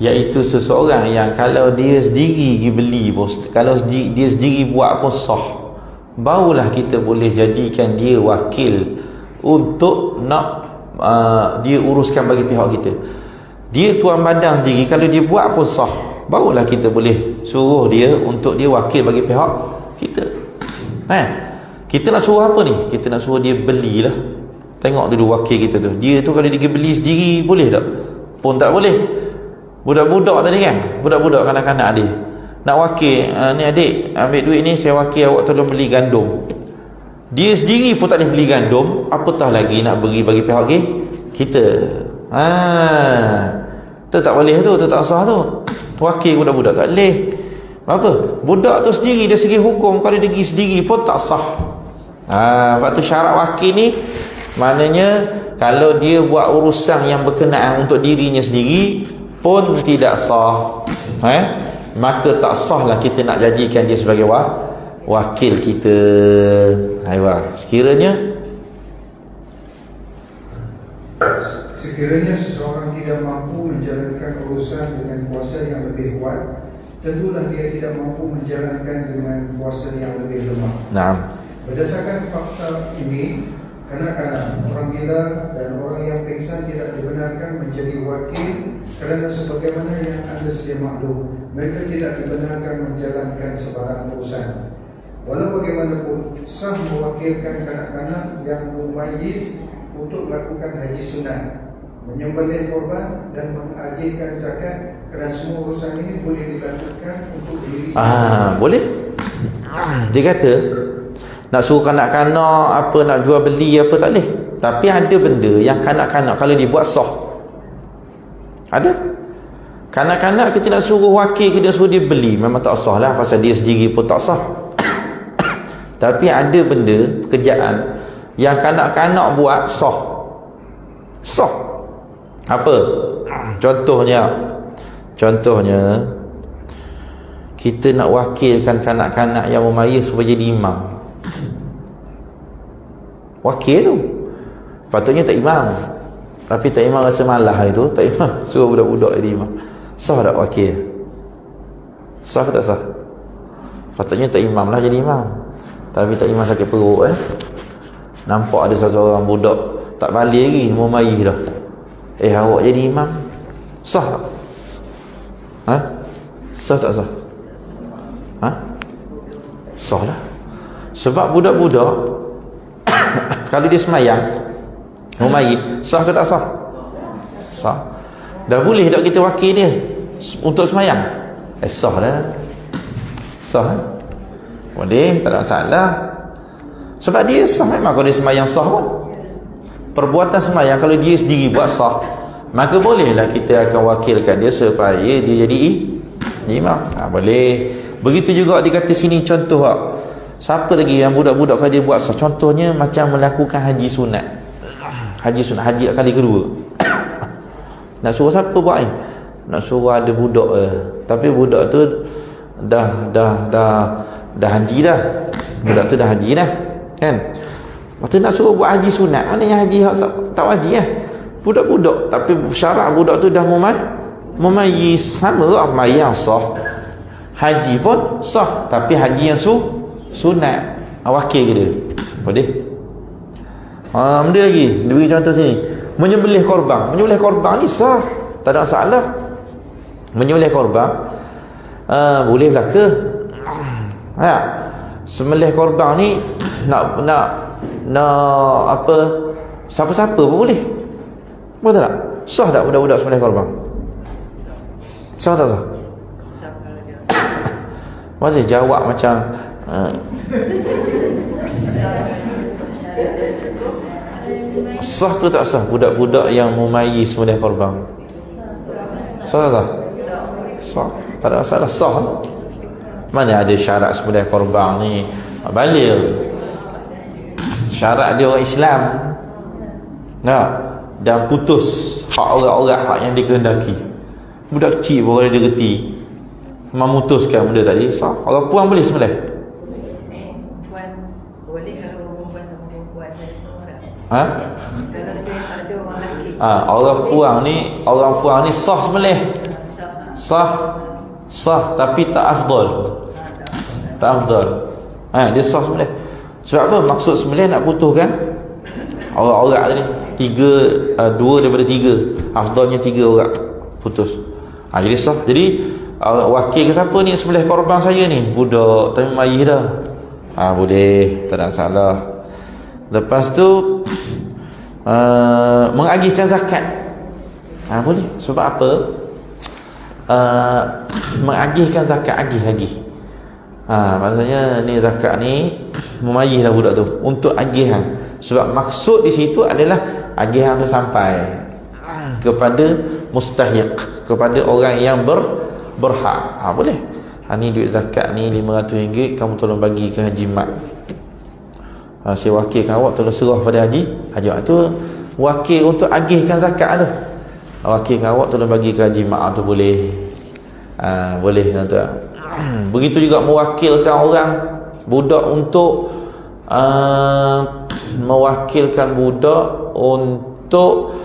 Iaitu seseorang yang kalau dia sendiri pergi beli, kalau dia sendiri buat pun sah, barulah kita boleh jadikan dia wakil untuk nak dia uruskan bagi pihak kita. Dia tuan badan sendiri, kalau dia buat pun sah, barulah kita boleh suruh dia untuk dia wakil bagi pihak kita. Kita nak suruh apa ni? Kita nak suruh dia belilah. Tengok dulu wakil kita tu, dia tu kalau dia pergi beli sendiri boleh tak? Pun tak boleh. Budak-budak tadi kan, budak-budak kanak-kanak dia nak wakil, ni adik ambil duit ni, saya wakil awak tolong beli gandum. Dia sendiri pun tak boleh beli gandum, apatah lagi nak beri bagi pihak kita. Tu tak boleh tu tak sah tu. Wakil budak-budak tak boleh. Apa? Budak tu sendiri dari segi hukum kalau dia pergi sendiri pun tak sah. Sebab tu syarat wakil ni maknanya kalau dia buat urusan yang berkenaan untuk dirinya sendiri pun tidak sah. Maka tak sahlah kita nak jadikan dia sebagai wakil kita. Sekiranya seseorang tidak mampu menjalankan urusan dengan kuasa yang lebih kuat, tentulah dia tidak mampu menjalankan dengan kuasa yang lebih lemah. Nah, berdasarkan fakta ini, kanak-kanak, orang gila dan orang yang pingsan tidak dibenarkan menjadi wakil kerana sebagaimana yang anda sedia maklum, mereka tidak dibenarkan menjalankan sebarang urusan. Walau bagaimanapun, sah mewakilkan kanak-kanak yang mumayyiz untuk melakukan haji sunat, menyembelih korban dan mengagihkan zakat, kerana semua urusan ini boleh dilakukan untuk diri. Boleh. Dia kata nak suruh kanak-kanak apa, nak jual beli apa tak boleh. Tapi ada benda yang kanak-kanak kalau dibuat sah. Ada. Kanak-kanak kita nak suruh wakil, kita suruh dia beli, memang tak sah lah, pasal dia sendiri pun tak sah. Tapi ada benda, pekerjaan yang kanak-kanak buat sah. Sah. Apa? Contohnya kita nak wakilkan kanak-kanak yang memayis supaya jadi imam. Wakil tu patutnya tak imam, tapi tak imam rasa malah itu, tak imam suruh budak-budak jadi imam. Sah tak wakil? Sah ke tak sah? Patutnya tak imam lah jadi imam, tapi tak imam sakit perut. Nampak ada satu orang budak tak balik lagi, mau mayis dah, awak jadi imam. Sah tak? Sah tak sah? Sah lah. Sebab budak-budak kalau dia semayang mau mayit, sah ke tak sah? Sah. Dah boleh tak kita wakil dia untuk semayang? Sah lah. Sah lah. Boleh, tak ada masalah. Sebab dia sah memang kalau dia semayang sah pun. Perbuatan semayang kalau dia sendiri buat sah, maka bolehlah kita akan wakilkan dia supaya dia jadi imam. Boleh. Begitu juga dikata sini contoh siapa lagi yang budak-budak kalau dia buat sah, contohnya macam melakukan haji sunat. Haji kali kedua. Nak suruh siapa buat ni? Nak suruh ada budak tapi budak tu dah haji dah. Budak tu dah haji dah, kan? Lepas tu nak suruh buat haji sunat, mana yang haji tak wajib lah. Budak-budak, tapi syarat budak tu dah Mumayyiz sama lah yang sah. Haji pun sah, tapi haji yang sunat. Wakil ke dia? Boleh. Benda lagi, dia beri contoh sini. Menyembelih korban. Menyembelih korban ni sah, tak ada masalah. Menyembelih korban boleh belaka. Sembelih korban ni nak apa, siapa-siapa pun boleh. Betul tak? Sah tak budak-budak sembelih korban? Sah tak sah? Masih jawab macam sah ke tak sah budak-budak yang mumayyiz sembelih korban? Sah tak sah? Sah. Tak ada masalah, sah. Mana ada syarat sembelih korban ni baligh. Syarat dia orang Islam. Dan putus hak orang-orang, hak yang dikehendaki. Budak kecil pun kalau dia reti memutuskan benda tadi, sah. Orang puan boleh sembelih. Puan boleh kalau perempuan sama perempuan seorang. Kalau sebenarnya tak ada orang lelaki. Orang puan ni sah sembelih. Sah tapi tak afdal. Tak afdal. Dia sah sembelih. Sebab apa? Maksud sembelih nak putuskan orang-orang tadi. 2 daripada 3. Afdalnya 3 orang putus. Jadi sah. Jadi wakil ke siapa ni sembelih korban saya ni? Budak tapi mayis dah. Boleh, tak ada masalah. Lepas tu mengagihkan zakat. Boleh. Sebab apa? Mengagihkan zakat, agih. Maksudnya ni zakat ni memayih dah budak tu untuk agihan. Sebab maksud di situ adalah agihan tu sampai kepada mustahiq, kepada orang yang berhak. Boleh. Ni duit zakat ni RM500, kamu tolong bagi ke Haji Mat. Saya wakilkan awak, tolong serah pada Haji Mat tu. Wakil untuk agihkan zakat tu. Wakilkan awak, tolong bagi ke Haji Mat tu boleh. Boleh tuan-tuan. Begitu juga mewakilkan orang budak untuk mewakilkan budak untuk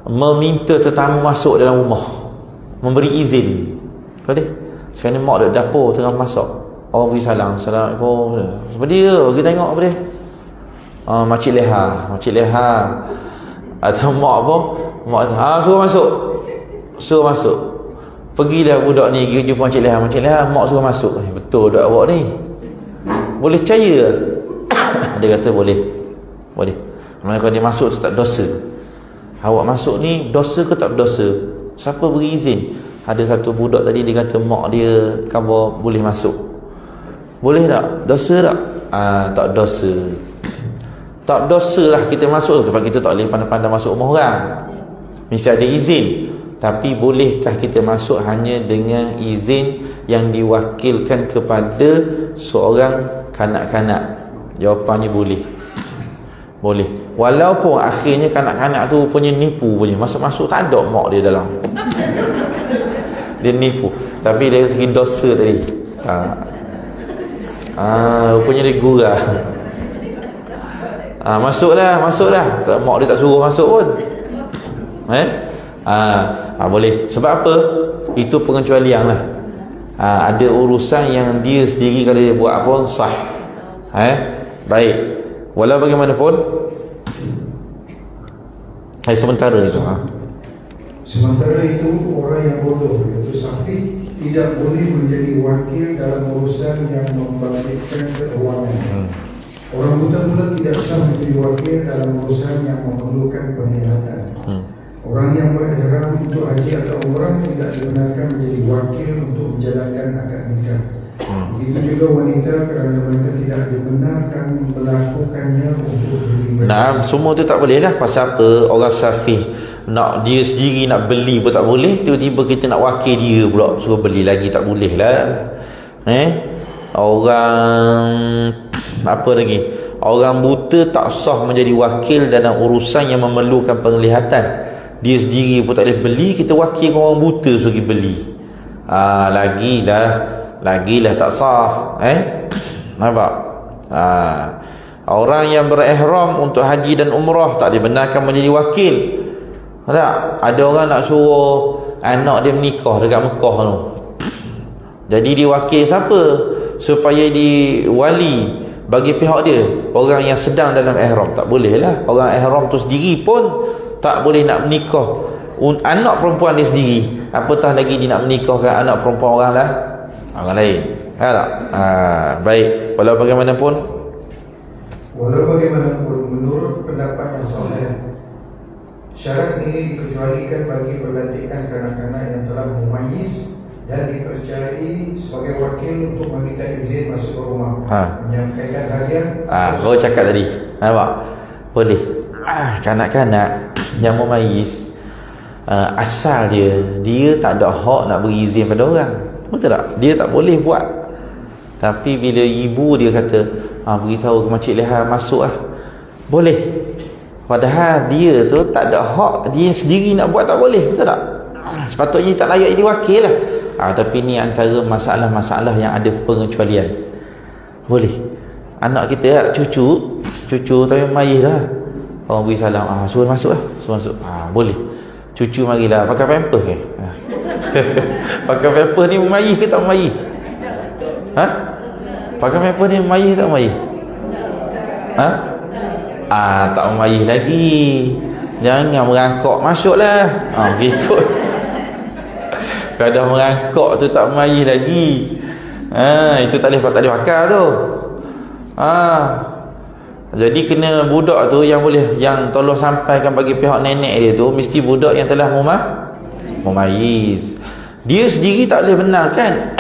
meminta tetamu masuk dalam rumah, memberi izin. Boleh. Sekarang ni mak duduk dapur tengah masak, orang beri salam, Assalamualaikum. Apa dia? Kita tengok apa dia? Makcik leha. Atau mak apa? Mak suruh masuk. Pergilah budak ni pergi jumpa Makcik Leha, mak suruh masuk. Betul duk awak ni? Boleh percaya? Dia kata boleh. Mana kalau dia masuk tu tak dosa. Awak masuk ni dosa ke tak berdosa? Siapa beri izin? Ada satu budak tadi dia kata mak dia khabar boleh masuk. Boleh tak? Dosa tak? Tak dosa. Tak dosa lah kita masuk. Sebab kita tak boleh pandai-pandai masuk rumah orang. Mesti ada izin. Tapi bolehkah kita masuk hanya dengan izin yang diwakilkan kepada seorang kanak-kanak? Jawapannya boleh. Boleh. Walaupun akhirnya kanak-kanak tu punya nipu punya. Masuk-masuk tak ada mak dia dalam. Dia nipu. Tapi dari segi dosa tadi. Rupanya dia gurau. Masuklah. Mak dia tak suruh masuk pun. Boleh. Sebab apa? Itu pengecualian lah. Ada urusan yang dia sendiri kalau dia buat pun sah. Baik. Walau bagaimanapun sementara itu Sementara itu orang yang bodoh iaitu safi tidak boleh menjadi wakil dalam urusan yang membalikkan keuangan. Orang buta pula tidak sah menjadi wakil dalam urusan yang memerlukan penglihatan. Orang yang berihram untuk haji atau umrah tidak dibenarkan menjadi wakil untuk menjalankan akad nikah. Begitu juga wanita kerana mereka tidak dibenarkan melakukannya untuk beli. Semua tu tak boleh lah. Pasal apa? Orang safih nak dia sendiri nak beli pun tak boleh. Tiba-tiba kita nak wakil dia pula suruh beli lagi, tak boleh lah. Orang apa lagi? Orang buta tak sah menjadi wakil dalam urusan yang memerlukan penglihatan. Dia sendiri pun tak boleh beli, kita wakil orang buta suruh pergi beli. Lagilah tak sah. Nampak? Orang yang berihram untuk haji dan umrah tak dibenarkan menjadi wakil. Tak? Ada orang nak suruh anak dia menikah dekat Mekah tu. Jadi dia wakil siapa? Supaya di wali bagi pihak dia, orang yang sedang dalam ihram. Tak boleh lah, orang ihram tu sendiri pun tak boleh nak menikah anak perempuan dia sendiri, apatah lagi dia nak menikahkan anak perempuan orang lain. Tak? Baik, walau bagaimanapun menurut pendapat yang sahih, syarat ini dikecualikan bagi pelantikan kanak-kanak yang telah mumayyiz dan dipercayai sebagai wakil untuk meminta izin masuk ke rumah, menyampaikan hadiah. Baru cakap tadi, nampak? Boleh. Kanak-kanak yang mumayyiz, asal dia tak ada hak nak beri izin pada orang, betul tak? Dia tak boleh buat. Tapi bila ibu dia kata, beritahu ke Makcik Leha masuk boleh. Padahal dia tu tak ada hak, dia sendiri nak buat tak boleh, betul tak? Sepatutnya tak layak jadi wakil lah. Tapi ni antara masalah-masalah yang ada pengecualian. Boleh. Anak kita, cucu tapi mayis dah, orang beri salam, suruh masuk suruh masuk. Boleh. Cucu marilah, pakai pampers ke? Pakai pampers ni mayis ke tak mayis? Pakai pampers ni mayis tak mayis? Tak mayis lagi. Jangan merangkak masuklah. Gitu. Kadang merangkak tu tak mayis lagi. Itu tak boleh pakai tu. Jadi kena budak tu yang boleh, yang tolong sampaikan bagi pihak nenek dia tu, mesti budak yang telah mumayyiz. Dia sendiri tak boleh benarkan.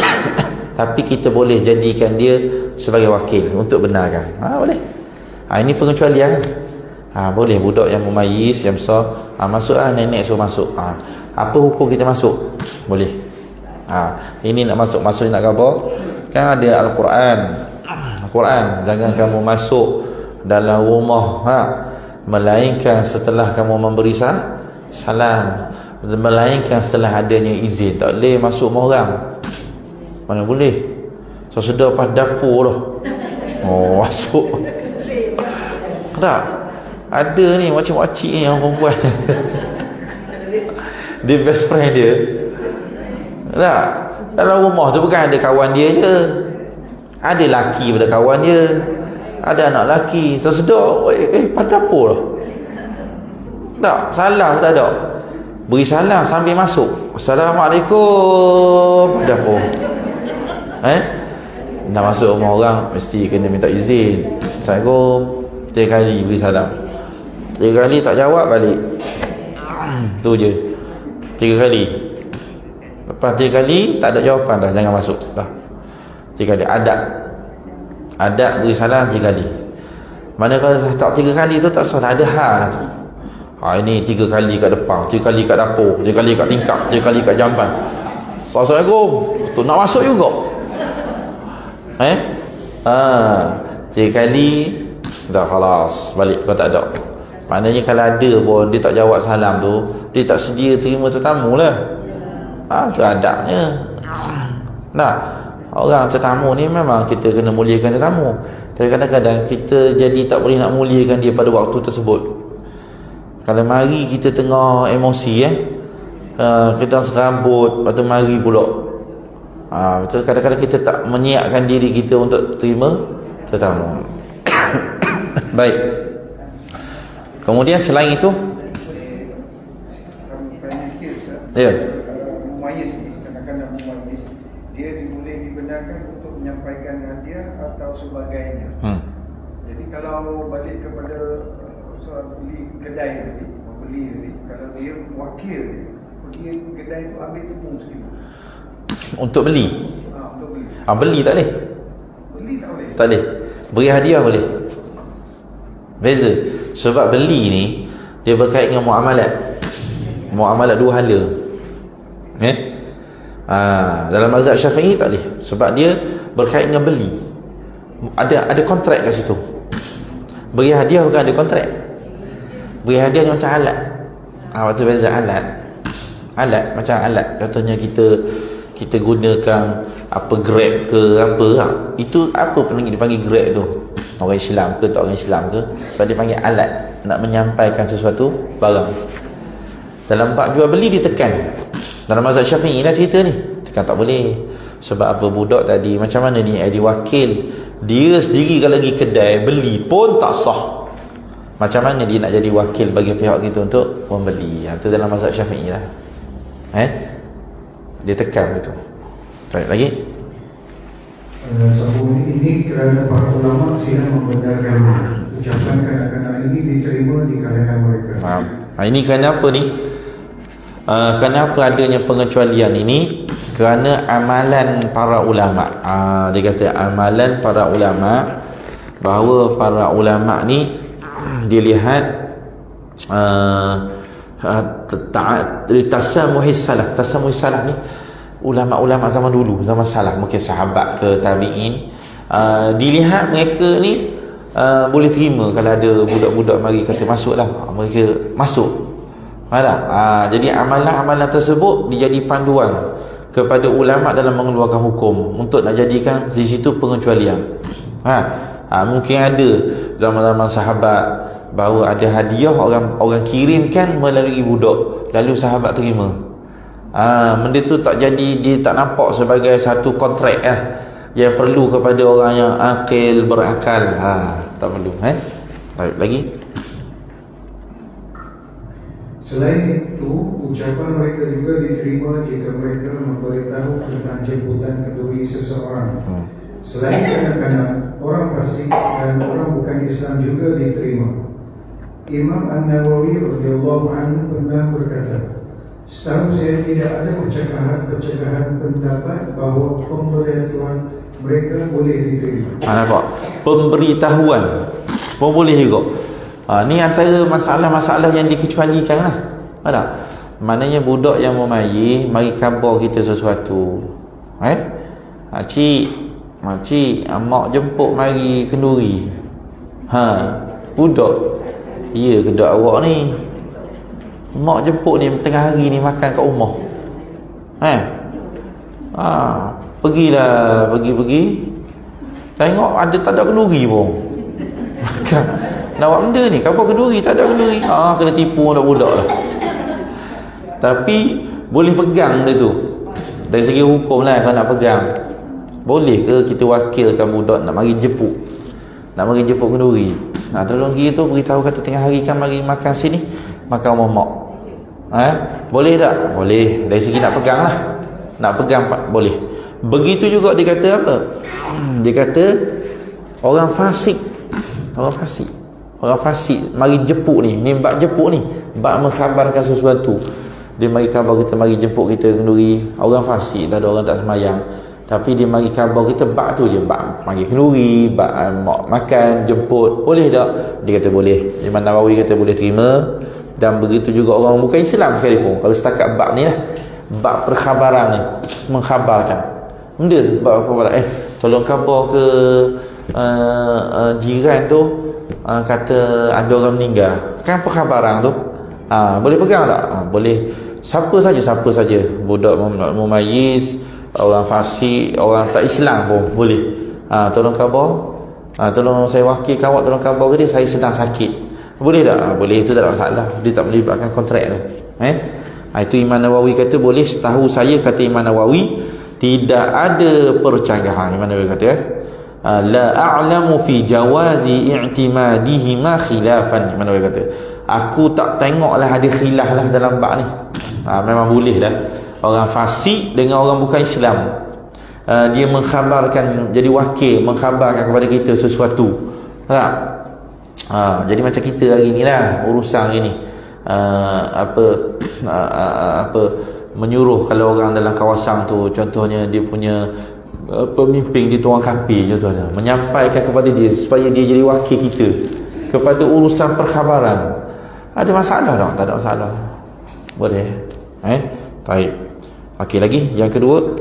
Tapi kita boleh jadikan dia sebagai wakil untuk benarkan. Boleh. Ini pengecualian. Boleh budak yang mumayyiz, yang besar, masuk nenek suruh masuk. Apa hukum kita masuk? Boleh. Ini nak masuk nak khabar. Kan ada Al-Quran. Jangan kamu masuk dalam rumah melainkan setelah kamu memberi salam, melainkan setelah adanya izin. Tak boleh masuk rumah orang. Mana boleh? Sedar pas dapur dah. Masuk. Tak? Ada ni makcik-makcik ni yang perempuan. Dia best friend dia. Tak? Dalam rumah tu bukan ada kawan dia je. Ada laki pada kawan dia, ada anak laki. Sedar pada dapur dah. Tak? Salam tak ada. Beri salam sambil masuk. Assalamualaikum. Pada dapur. Nak masuk rumah orang mesti kena minta izin. Assalamualaikum. 3 kali beri salam. 3 kali tak jawab balik. Tu je. 3 kali. Lepas 3 kali tak ada jawapan dah, jangan masuk dah. 3 kali adab beri salam 3 kali. Mana kalau tak 3 kali tu tak salah, ada hal lah tu. Ini 3 kali kat depan, 3 kali kat dapur, 3 kali kat tingkap, 3 kali kat jamban. Assalamualaikum. Tu nak masuk juga. 3 kali dah khalas, balik kau tak ada. Maknanya kalau ada pun dia tak jawab salam tu, dia tak sedia terima tetamu lah. Itu adabnya. Orang tetamu ni memang kita kena muliakan tetamu. Tapi kadang-kadang kita jadi tak boleh nak muliakan dia pada waktu tersebut. Kalau mari kita tengah emosi kita serabut, lepas tu mari pula. Betul, kadang-kadang kita tak menyiapkan diri kita untuk terima tetamu. Baik. Kemudian selain itu, mumayyiz ni, kadang-kadang mumayyiz dia boleh dibenarkan untuk menyampaikan hadiah atau sebagainya. Jadi kalau balik kepada soal beli kedai tadi, membeli tadi, kalau dia wakil pergi kedai tu ambil tepung sikit untuk beli. Untuk beli. Beli tak boleh. Beli tak boleh. Tak boleh. Beri hadiah boleh. Beza. Sebab beli ni dia berkait dengan muamalat. Muamalat dua hala. Dalam mazhab Syafi'i tak boleh. Sebab dia berkait dengan beli. Ada kontrak kat situ. Beri hadiah bukan ada kontrak. Beri hadiah macam alat. Waktu beza alat. Alat macam alat. Contohnya kita gunakan apa Grab ke apa itu apa dipanggil Grab tu, orang Islam ke tak orang Islam ke, sebab dia panggil alat nak menyampaikan sesuatu barang. Dalam bab jual beli dia tekan Dalam mazhab Syafi'i lah cerita ni. Tekan tak boleh. Sebab apa? Budak tadi macam mana ni jadi wakil? Dia sendiri kalau pergi kedai beli pun tak sah. Macam mana dia nak jadi wakil bagi pihak kita untuk membeli? Itu dalam mazhab Syafi'i lah. Dia tekan betul. Baik, lagi. Sambung ini kerana para ulama silam membenarkan ucapan kanak-kanak ini diterima di kalangan mereka. Ini kenapa ni? Kenapa adanya pengecualian ini? Kerana amalan para ulama. Dia kata amalan para ulama, bahawa para ulama ni dilihat tasamuhis salaf. Tasamuhis salaf ni ulama-ulama zaman dulu, zaman salaf, mungkin sahabat ke tabi'in, dilihat mereka ni boleh terima kalau ada budak-budak mari kata masuklah, mereka masuk. Jadi amalan-amalan tersebut dijadi panduan kepada ulama dalam mengeluarkan hukum untuk nak jadikan di situ pengecualian. Mungkin ada zaman-zaman sahabat bahawa ada hadiah orang kirimkan melalui budak, lalu sahabat terima. Benda tu tak jadi, dia tak nampak sebagai satu kontrak yang perlu kepada orang yang akil, berakal. Tak perlu. Baik, lagi. Selain itu, ucapan mereka juga diterima jika mereka memberitahu tentang jemputan keduri seseorang. Selain kanak-kanak, orang fasik dan orang bukan Islam juga diterima. Imam An-Nawawi radhiyallahu anhu pernah berkata, setahu saya tidak ada percakapan pendapat bahawa pemberitahuan mereka boleh diterima. Nampak? Pemberitahuan pun boleh juga. Ni antara masalah-masalah yang dikecualikan lah. Ada? Maknanya budak yang memayir mari khabar kita sesuatu. Makcik, mak jemput mari kenduri. Budak. Ya, kedai awak ni. Mak jemput ni tengah hari ni makan kat rumah. Pergilah, pergi. Tengok ada tak ada kenduri pun. Nak buat benda ni, khabar kenduri, tak ada kenduri. Kena tipu budak lah. Tapi boleh pegang benda tu. Dari segi hukum lah, kalau nak pegang, boleh ke kita wakilkan budak nak mari jemput? Nak mari jemput kenduri. Tolong pergi tu beritahu kata tengah hari kan mari makan sini, makan rumah mak. Boleh tak? Boleh. Dari segi nak pegang lah. Nak pegang boleh. Begitu juga dia kata apa? Dia kata orang fasik mari jemput ni bab jemput ni, bab mengkhabarkan sesuatu. Dia mari khabar kita mari jemput kita kenduri. Orang fasik tak ada, orang tak semayang, tapi dia mari khabar kita bab tu je, bab mari kenduri, bab makan, jemput. Boleh tak? Dia kata boleh. Imam Nawawi kata boleh terima. Dan begitu juga orang bukan Islam sekalipun, kalau setakat bab ni lah, bab perkhabaran ni, mengkhabarkan benda bab perkhabaran, tolong khabar ke jiran tu, kata ada orang meninggal, kan perkhabaran tu. Boleh pegang tak? Boleh. Siapa saja, budak mumayyiz, orang fasik, orang tak Islam pun boleh. Tolong khabar, tolong saya wakil awak, tolong khabar ke dia, saya sedang sakit. Boleh tak? Boleh, itu tak ada masalah. Dia tak melibatkan kontrak tu. Itu Imam Nawawi kata boleh. Setahu saya, kata Imam Nawawi, tidak ada percanggahan. Imam Nawawi kata la a'lamu fi jawazi i'timadihima khilafan. Imam Nawawi kata aku tak tengoklah ada khilaf lah dalam bab ni. Memang boleh lah orang fasik dengan orang bukan Islam, dia mengkhabarkan, jadi wakil mengkhabarkan kepada kita sesuatu. Jadi macam kita hari ni lah, urusan hari ni, menyuruh kalau orang dalam kawasan tu, contohnya dia punya pemimpin dia tu orang kafir contohnya, menyampaikan kepada dia supaya dia jadi wakil kita kepada urusan perkhabaran. Ada masalah tak? Tak ada masalah. Boleh. Baik. Okey, lagi yang kedua,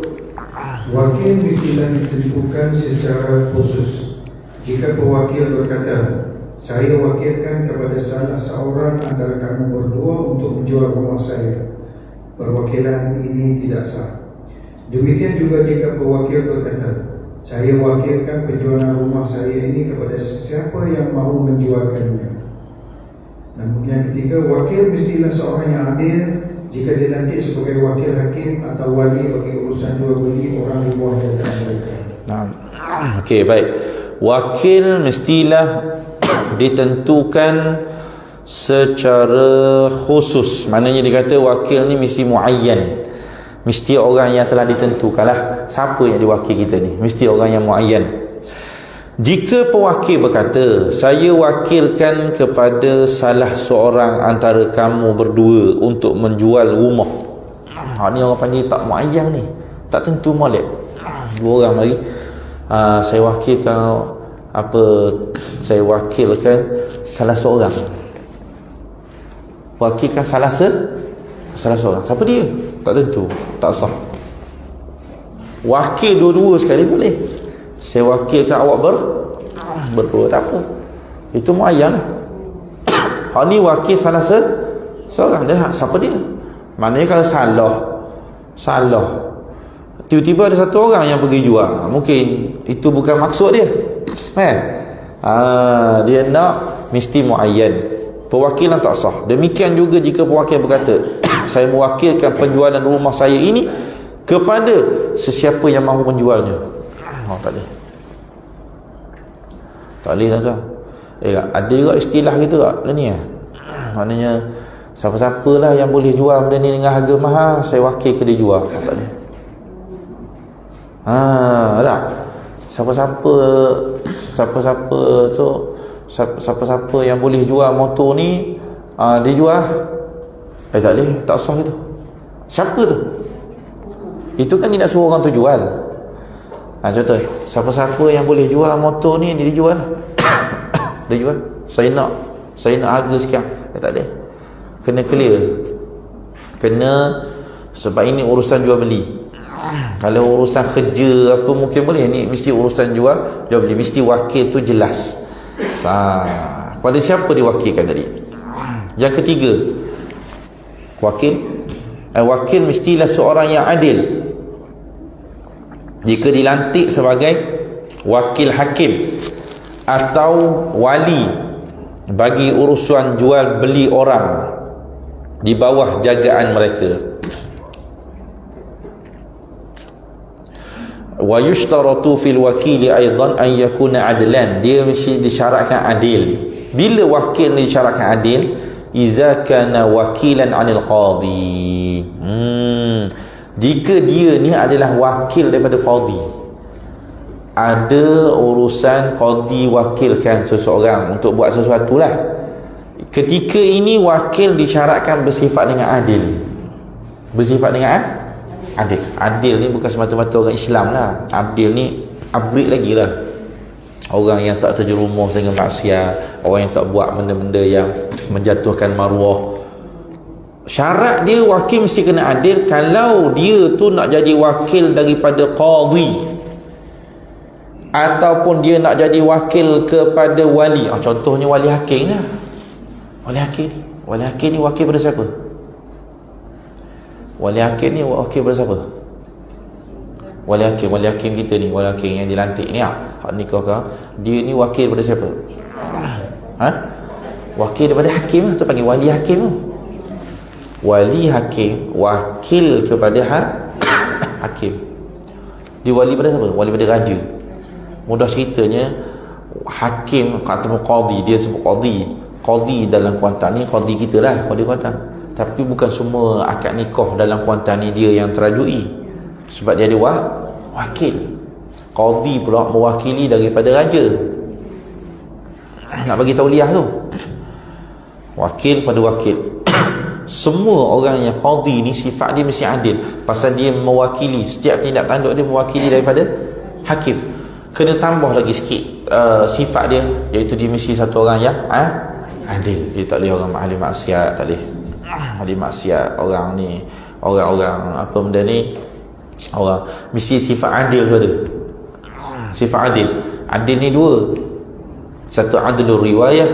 wakil mestilah ditentukan secara khusus. Jika pewakil berkata, saya wakilkan kepada salah seorang antara kamu berdua untuk menjual rumah saya, perwakilan ini tidak sah. Demikian juga jika pewakil berkata, saya wakilkan penjualan rumah saya ini kepada siapa yang mahu menjualkannya. Namun yang ketiga, wakil mestilah seorang yang adil, jika dilantik sebagai wakil hakim atau wali bagi urusan jual beli orang di bawah jabatan mereka. Okey, baik. Wakil mestilah ditentukan secara khusus. Maknanya dia kata wakil ni mesti muayyan. Mesti orang yang telah ditentukanlah siapa yang diwakil kita ni. Mesti orang yang muayyan. Jika pewakil berkata, saya wakilkan kepada salah seorang antara kamu berdua untuk menjual rumah. Ni orang panggil tak muayyan ni. Tak tentu molek. Dua orang mari. Saya wakilkan saya wakilkan salah seorang. Wakilkan salah seorang. Siapa dia? Tak tentu, tak sah. Wakil dua-dua sekali boleh. Saya wakilkan awak berdua, tak apa. Itu muayyan lah. Hak ni wakil salah seorang. Dia siapa dia? Maknanya kalau salah tiba-tiba ada satu orang yang pergi jual, mungkin itu bukan maksud dia, kan? Dia nak mesti muayyan. Pewakilan tak sah. Demikian juga jika pewakil berkata, saya mewakilkan penjualan rumah saya ini kepada sesiapa yang mahu menjualnya. Tak boleh. Tak boleh, tuan-tuan. Ada juga istilah gitu tak? Ni maknanya siapa-siapalah yang boleh jual benda ni dengan harga mahal, saya wakil ke dia jual. Tak boleh. Tak. Siapa-siapa yang boleh jual motor ni, dia jual. Tak boleh, tak sah itu. Siapa tu? Itu kan dia nak suruh orang tu jual. Contoh, siapa-siapa yang boleh jual motor ni, dia jual. Dia jual. Saya nak harga sekian. Tak boleh. Kena clear. Sebab ini urusan jual beli. Kalau urusan kerja apa mungkin boleh. Ni mesti urusan jual beli. Mesti wakil tu jelas. Pada siapa diwakilkan tadi? Yang ketiga, wakil mestilah seorang yang adil. Jika dilantik sebagai wakil hakim atau wali bagi urusan jual beli orang di bawah jagaan mereka, wa yushtaratu fil wakili aidan an yakuna adlan, dia mesti disyaratkan adil. Bila wakil ni disyaratkan adil? Iza kana wakilan anil qadi. Jika dia ni adalah wakil daripada qadi, ada urusan qadi wakilkan seseorang untuk buat sesuatu lah. Ketika ini wakil disyaratkan bersifat dengan adil. Bersifat dengan adil. Adil ni bukan semata-mata orang Islam lah. Adil ni upgrade lagi lah. Orang yang tak terjerumus dengan maksiat, orang yang tak buat benda-benda yang menjatuhkan maruah. Syarat dia wakil mesti kena adil. Kalau dia tu nak jadi wakil daripada qadi, ataupun dia nak jadi wakil kepada wali, contohnya wali hakim lah. Wali hakim ni wakil pada siapa? Wali hakim ni wakil pada siapa? Wali hakim kita ni, wali hakim yang dilantik ni, hak nikah ke, dia ni wakil pada siapa? Wakil daripada hakim tu panggil wali hakim tu. Wali hakim wakil kepada hakim. Dia wali pada siapa? Wali pada raja. Mudah ceritanya, hakim ataupun qadi, dia sebut qadi dalam Kuantan ni, qadi kita lah, qadi Kuantan. Tapi bukan semua akad nikah dalam Kuantan ni dia yang terajui, sebab dia ada wakil. Qadi pula mewakili daripada raja, nak bagi tauliah tu. Wakil pada wakil. Semua orang yang qadi ni sifat dia mesti adil, pasal dia mewakili, setiap tindak tanduk dia mewakili daripada hakim. Kena tambah lagi sikit sifat dia, iaitu dia mesti satu orang yang adil. Dia tak boleh orang ahli maksiat, tak boleh ahli maksiat. Orang ni, orang-orang apa benda ni, orang mesti sifat adil tu ada. Sifat adil. Adil ni dua. Satu adlul riwayah,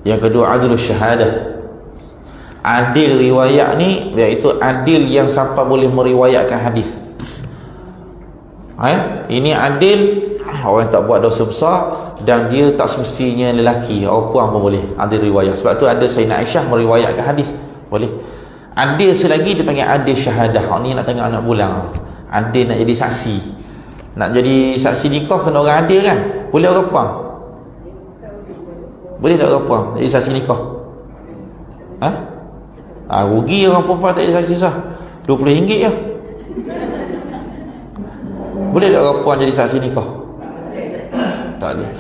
yang kedua adlul syahadah. Adil riwayat ni iaitu adil yang sampai boleh meriwayatkan hadis. Ini adil orang yang tak buat dosa besar, dan dia tak semestinya lelaki, orang puan pun boleh adil riwayat. Sebab tu ada Sayyidina Aisyah meriwayatkan hadis, boleh. Adil selagi dia panggil adil syahadah. Ni nak tengok anak bulang. Adil nak jadi saksi. Nak jadi saksi nikah kena orang adil kan? Boleh orang puang? Boleh tak orang puang jadi saksi nikah? Rugi orang perempuan tak jadi saksi sah. RM20 je. Boleh tak orang puang jadi saksi nikah? Tak boleh.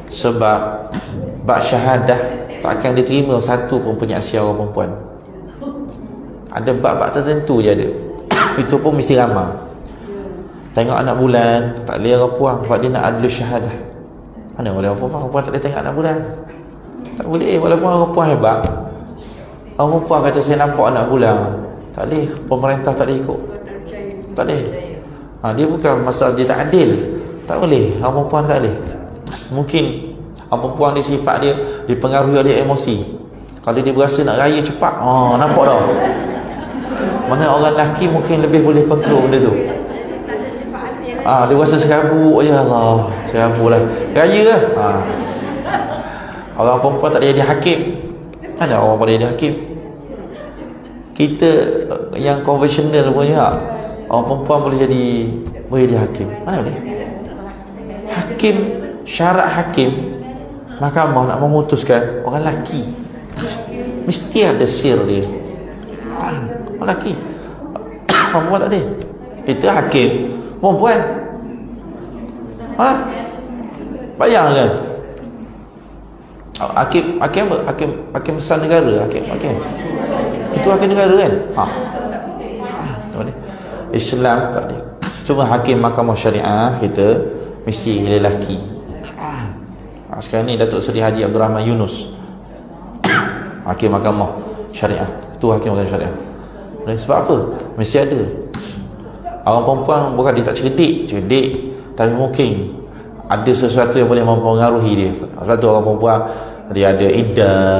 Sebab bab syahadah tak akan diterima satu pun penyaksian orang perempuan. Ada bab-bab tertentu je ada. Itu pun mesti ramah. Tengok anak bulan tak boleh orang puang sebab dia nak adlu syahadah. Mana boleh orang perempuan tak boleh tengok anak bulan? Tak boleh. Walaupun orang perempuan hebat, orang perempuan kata saya nampak anak bulan, tak boleh. Pemerintah tak boleh ikut. Tak boleh. Dia bukan masalah dia tak adil. Tak boleh. Orang perempuan tak boleh. Mungkin orang perempuan dia sifat dia dipengaruhi oleh emosi. Kalau dia berasa nak raya cepat, nampak dah. Mana orang lelaki mungkin lebih boleh kontrol benda tu. Dia rasa serabut je, Allah, serabut lah, raya lah. Orang perempuan tak boleh jadi hakim. Mana orang boleh jadi hakim? Kita yang konvensional punya, orang perempuan boleh jadi hakim. Mana boleh? Hakim, syarat hakim, mahkamah nak memutuskan orang lelaki mesti ada sir dia. Orang lelaki, perempuan tak ada. Kita hakim perempuan. Bayang kan? Hakim apa? Hakim besar negara. Hakim. Itu hakim negara kan? Islam tak boleh. Cuma hakim mahkamah syariah kita mesti lelaki. Sekarang ni Datuk Seri Haji Abdul Rahman Yunus, hakim mahkamah syariah. Itu hakim mahkamah syariah. Sebab apa? Mesti ada. Orang perempuan bukan dia tak cerdik, tapi mungkin ada sesuatu yang boleh mempengaruhi dia. Sebab tu orang perempuan dia ada iddah,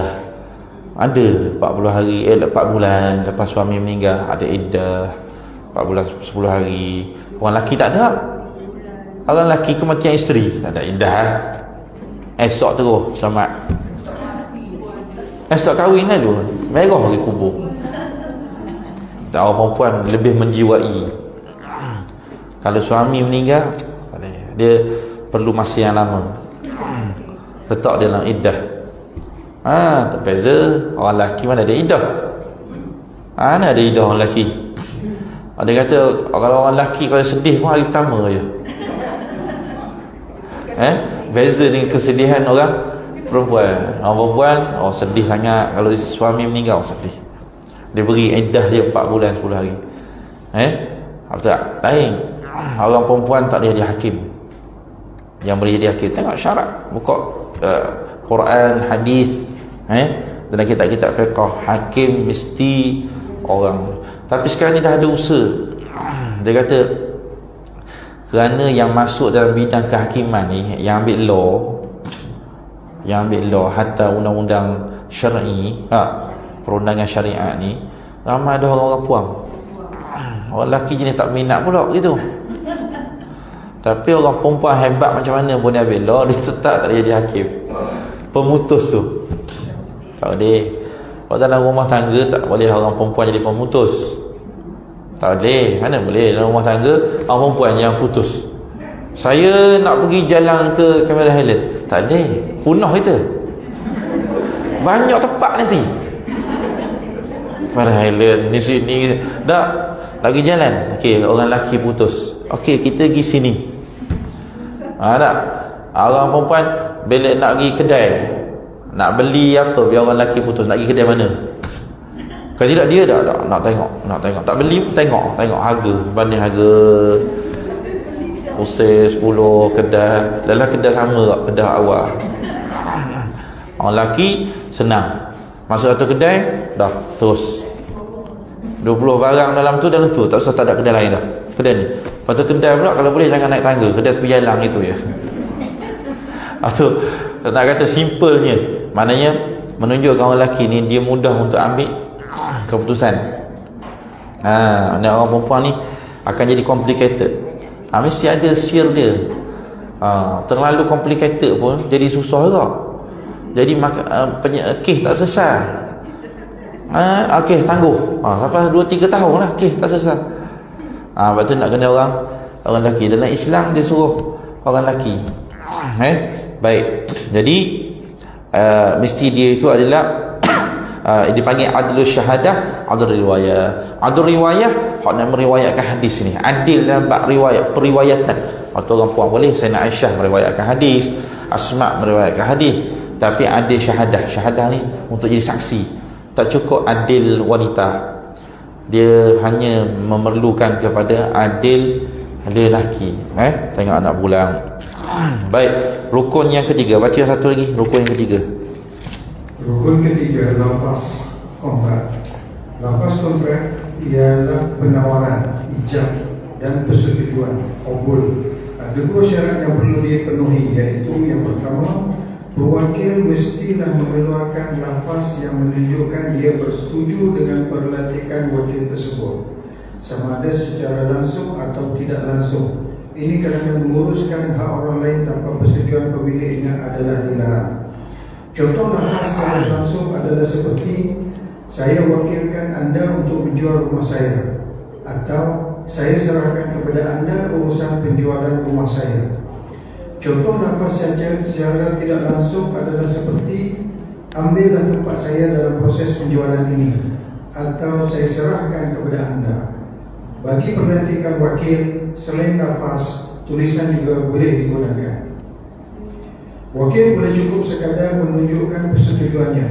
ada 40 hari 4 bulan lepas suami meninggal, ada iddah 4 bulan 10 hari. Orang lelaki tak ada. Orang lelaki kematian isteri tak ada iddah. Esok terus selamat. Esok kahwin lah tu, merah pergi kubur. Tak, orang perempuan lebih menjiwai. Kalau suami meninggal, dia perlu masa yang lama, letak dia dalam iddah. Tak beza. Orang lelaki mana ada iddah? Mana ada iddah orang lelaki? Dia kata kalau orang lelaki kalau sedih pun hari pertama je. Beza dengan kesedihan orang perempuan. Orang perempuan sedih sangat kalau suami meninggal, sedih. Dia beri iddah dia 4 bulan 10 hari. Betul tak? Lain. Orang perempuan tak boleh jadi hakim. Yang boleh jadi hakim, tengok syarat, buka Quran, hadis, dalam kitab-kitab fiqh, hakim mesti orang. Tapi sekarang ni dah ada usaha. Dia kata kerana yang masuk dalam bidang kehakiman ni, yang ambil law, hatta undang-undang syar'i, perundangan syariat ni, ramai ada orang-orang puang. Orang lelaki jenis tak minat pula gitu. Tapi orang perempuan hebat macam mana pun dia ambil law, dia tetap tak jadi hakim. Pemutus tu tak boleh. Kalau dalam rumah tangga tak boleh orang perempuan jadi pemutus. Tak boleh. Mana boleh dalam rumah tangga orang perempuan yang putus. Saya nak pergi jalan ke Cameron Highland, tak boleh, punah kita. Banyak tempat nanti Cameron Highland ni sini dah lagi jalan. Okey, orang lelaki putus. Okey, kita pergi sini. Tak. Orang perempuan bila nak pergi kedai, nak beli apa, biar orang lelaki putus, nak pergi kedai mana? Kalau tidak dia dah nak tengok. Tak beli pun tengok harga, banding harga Usair 10 kedai. Dalam kedai sama tak kedai awal. Orang lelaki senang. Masuk satu kedai dah terus 20 barang dalam tu dah tentu, tak usah tak ada kedai lain dah. Kedai ni. Lepas tu kedai pula kalau boleh jangan naik tangga, kedai tepi jalan itu je. Tu nak kata simpelnya, maknanya menunjukkan orang lelaki ni dia mudah untuk ambil keputusan. Orang perempuan ni akan jadi complicated. Mesti ada sir dia. Terlalu complicated pun jadi susah juga. Jadi kes tak selesai. Okey, tangguh. Sampai 2-3 tahun lah. Okey, tak selesai. Lepas tu nak kena orang lelaki. Dalam Islam dia suruh orang lelaki. Baik. Jadi mesti dia itu adalah dipanggil adlu syahadah, adlu riwayah. Adlu riwayah hak nak meriwayatkan hadis ni. Adil dalam bab riwayat, periwayatan. Waktu orang puan boleh Sayyidina Aisyah meriwayatkan hadis, Asma meriwayatkan hadis, tapi adil syahadah. Syahadah ni untuk jadi saksi. Tak cukup adil wanita. Dia hanya memerlukan kepada adil lelaki. Tengok anak pulang. Baik, rukun yang ketiga. Baca satu lagi, rukun yang ketiga. Rukun ketiga, lafaz kontrak. Lafaz kontrak ialah penawaran, ijab dan persetujuan, qabul. Ada 2 syarat yang perlu dipenuhi, iaitu yang pertama, pewakil mestilah mengeluarkan lafaz yang menunjukkan ia bersetuju dengan perlantikan wakil tersebut, sama ada secara langsung atau tidak langsung. Ini kerana menguruskan hak orang lain tanpa persetujuan pemiliknya adalah dilarang. Contoh lafaz secara langsung adalah seperti, saya wakilkan anda untuk menjual rumah saya, atau saya serahkan kepada anda urusan penjualan rumah saya. Contoh lafaz saja secara tidak langsung adalah seperti, ambillah tempat saya dalam proses penjualan ini, atau saya serahkan kepada anda. Bagi perlantikan wakil, selain lafaz, tulisan juga boleh digunakan. Wakil boleh cukup sekadar menunjukkan persetujuannya.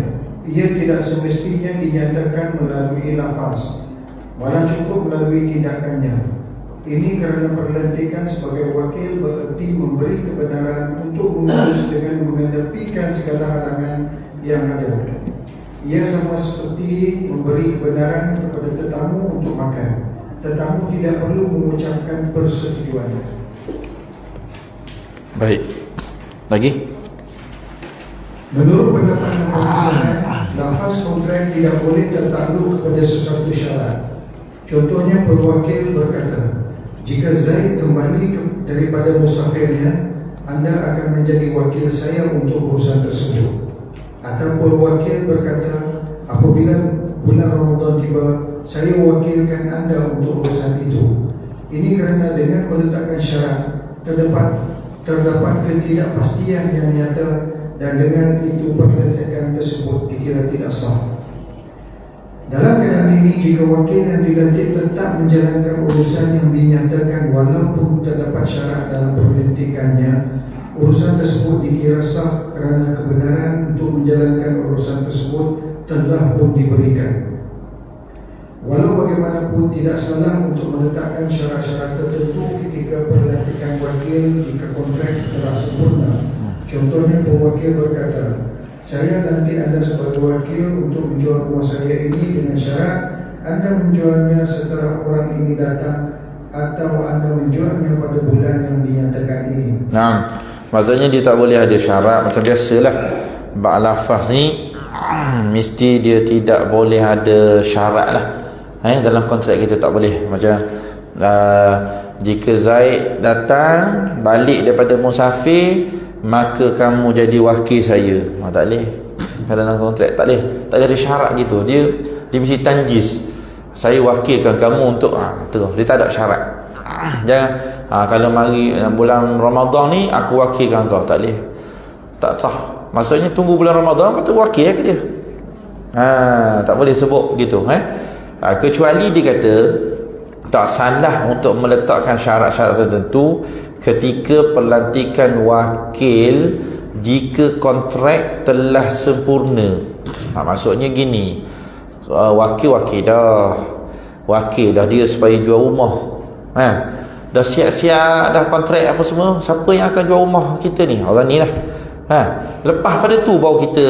Ia tidak semestinya dinyatakan melalui lafaz, malah cukup melalui tindakannya. Ini kerana perlantikan sebagai wakil bererti memberi kebenaran untuk mengurus dengan mengedepikan segala halangan yang ada. Ia sama seperti memberi kebenaran kepada tetamu untuk makan. Tetamu tidak perlu mengucapkan persetujuannya. Baik. Lagi? Menurut pendapat yang bersangkutan, lafaz kontrak tidak boleh tertakluk kepada sesuatu syarat. Contohnya, pewakil berkata, jika Zaid kembali daripada musafirnya, anda akan menjadi wakil saya untuk urusan tersebut. Atau pewakil berkata, apabila bulan Ramadan tiba, saya wakilkan anda untuk urusan itu. Ini kerana dengan meletakkan syarat, terdapat ketidakpastian yang nyata, dan dengan itu perlantikan tersebut dikira tidak sah. Dalam keadaan ini, jika wakil yang dilantik tetap menjalankan urusan yang dinyatakan walaupun terdapat syarat dalam perlantikannya, urusan tersebut dikira sah kerana kebenaran untuk menjalankan urusan tersebut telah pun diberikan. Walau bagaimanapun tidak salah untuk meletakkan syarat-syarat tertentu ketika perlantikan wakil jika kontrak telah sempurna. Contohnya, pewakil berkata, saya nanti anda sebagai wakil untuk menjual rumah saya ini dengan syarat anda menjualnya setelah orang ini datang, atau anda menjualnya pada bulan yang dinyatakan ini. Maksudnya dia tak boleh ada syarat macam biasalah. Bab lafaz ni mesti dia tidak boleh ada syarat lah. Dalam kontrak kita tak boleh. Macam jika Zaid datang balik daripada musafir, maka kamu jadi wakil saya. Tak boleh. Dalam kontrak tak boleh. Tak ada syarat gitu. Dia mesti tanjis. Saya wakilkan kamu untuk terus. Dia tak ada syarat. Jangan kalau mari bulan Ramadan ni aku wakilkan kau. Tak boleh. Tak sah. Maksudnya tunggu bulan Ramadan lepas tu wakil ke dia. Tak boleh sebut gitu. Kecuali dia kata tak salah untuk meletakkan syarat-syarat tertentu ketika pelantikan wakil jika kontrak telah sempurna. Maksudnya gini, wakil dah dia supaya jual rumah, dah siap-siap dah kontrak apa semua, siapa yang akan jual rumah kita ni, orang ni lah. Lepas pada tu baru kita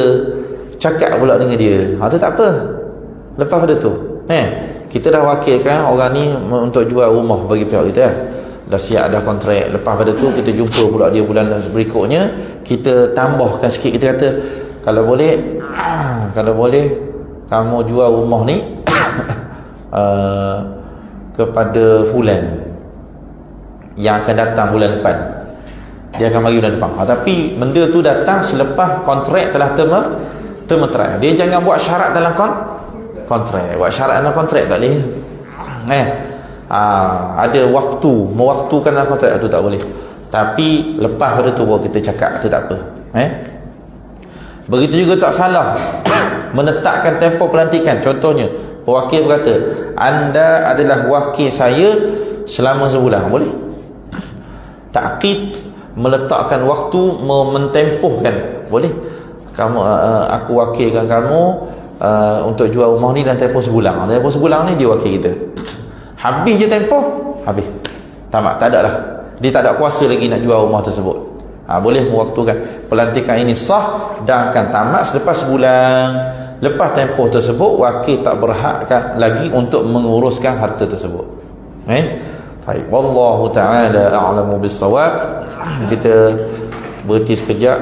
cakap pula dengan dia, tu tak apa. Lepas pada tu kita dah wakilkan orang ni untuk jual rumah bagi pihak kita, dah siap dah kontrak. Lepas pada tu kita jumpa pula dia bulan berikutnya, kita tambahkan sikit. Kita kata kalau boleh kamu jual rumah ni kepada fulan yang akan datang bulan depan. Dia akan mari bulan depan. Tapi benda tu datang selepas kontrak telah termeterai. Dia jangan buat syarat dalam kontrak. Buat syarat dalam kontrak tak boleh. Ada waktu, mewaktukan dalam kontrak tu tak boleh. Tapi lepas pada tu baru kita cakap tu tak apa. Begitu juga tak salah menetapkan tempoh pelantikan. Contohnya, pewakil berkata, anda adalah wakil saya selama sebulan. Boleh. Takkid, meletakkan waktu, mentempohkan. Boleh. Kamu, aku wakilkan kamu untuk jual rumah ni dalam tempoh sebulan. Tempoh sebulan ni dia wakil kita. Habis je tempoh, habis. Tamat, tak ada lah. Dia tak ada kuasa lagi nak jual rumah tersebut. Boleh mewaktukan. Pelantikan ini sah dan akan tamat selepas sebulan. Lepas tempoh tersebut, wakil tak berhakkan lagi untuk menguruskan harta tersebut. Baik, wallahu ta'ala a'lamu bis-shawab. Kita berhenti sekejap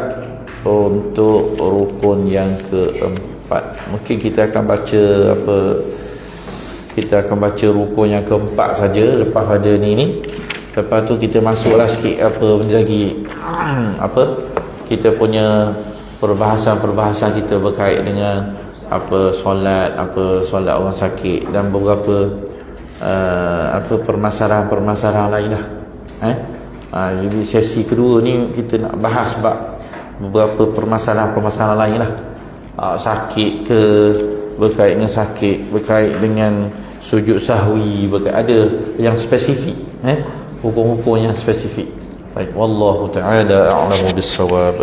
untuk rukun yang keempat. Mungkin kita akan baca kita akan baca rukun yang keempat saja lepas pada ni. Lepas tu kita masuklah sikit benda lagi, kita punya perbahasan kita berkait dengan solat orang sakit dan beberapa permasalahan lain lah. Jadi sesi kedua ni kita nak bahas beberapa permasalahan lain lah. Sakit ke, berkait dengan sakit, berkait dengan sujud sahwi, ada yang spesifik, hukum-hukum yang spesifik. Baik, wallahu ta'ala a'lamu bis-shawab.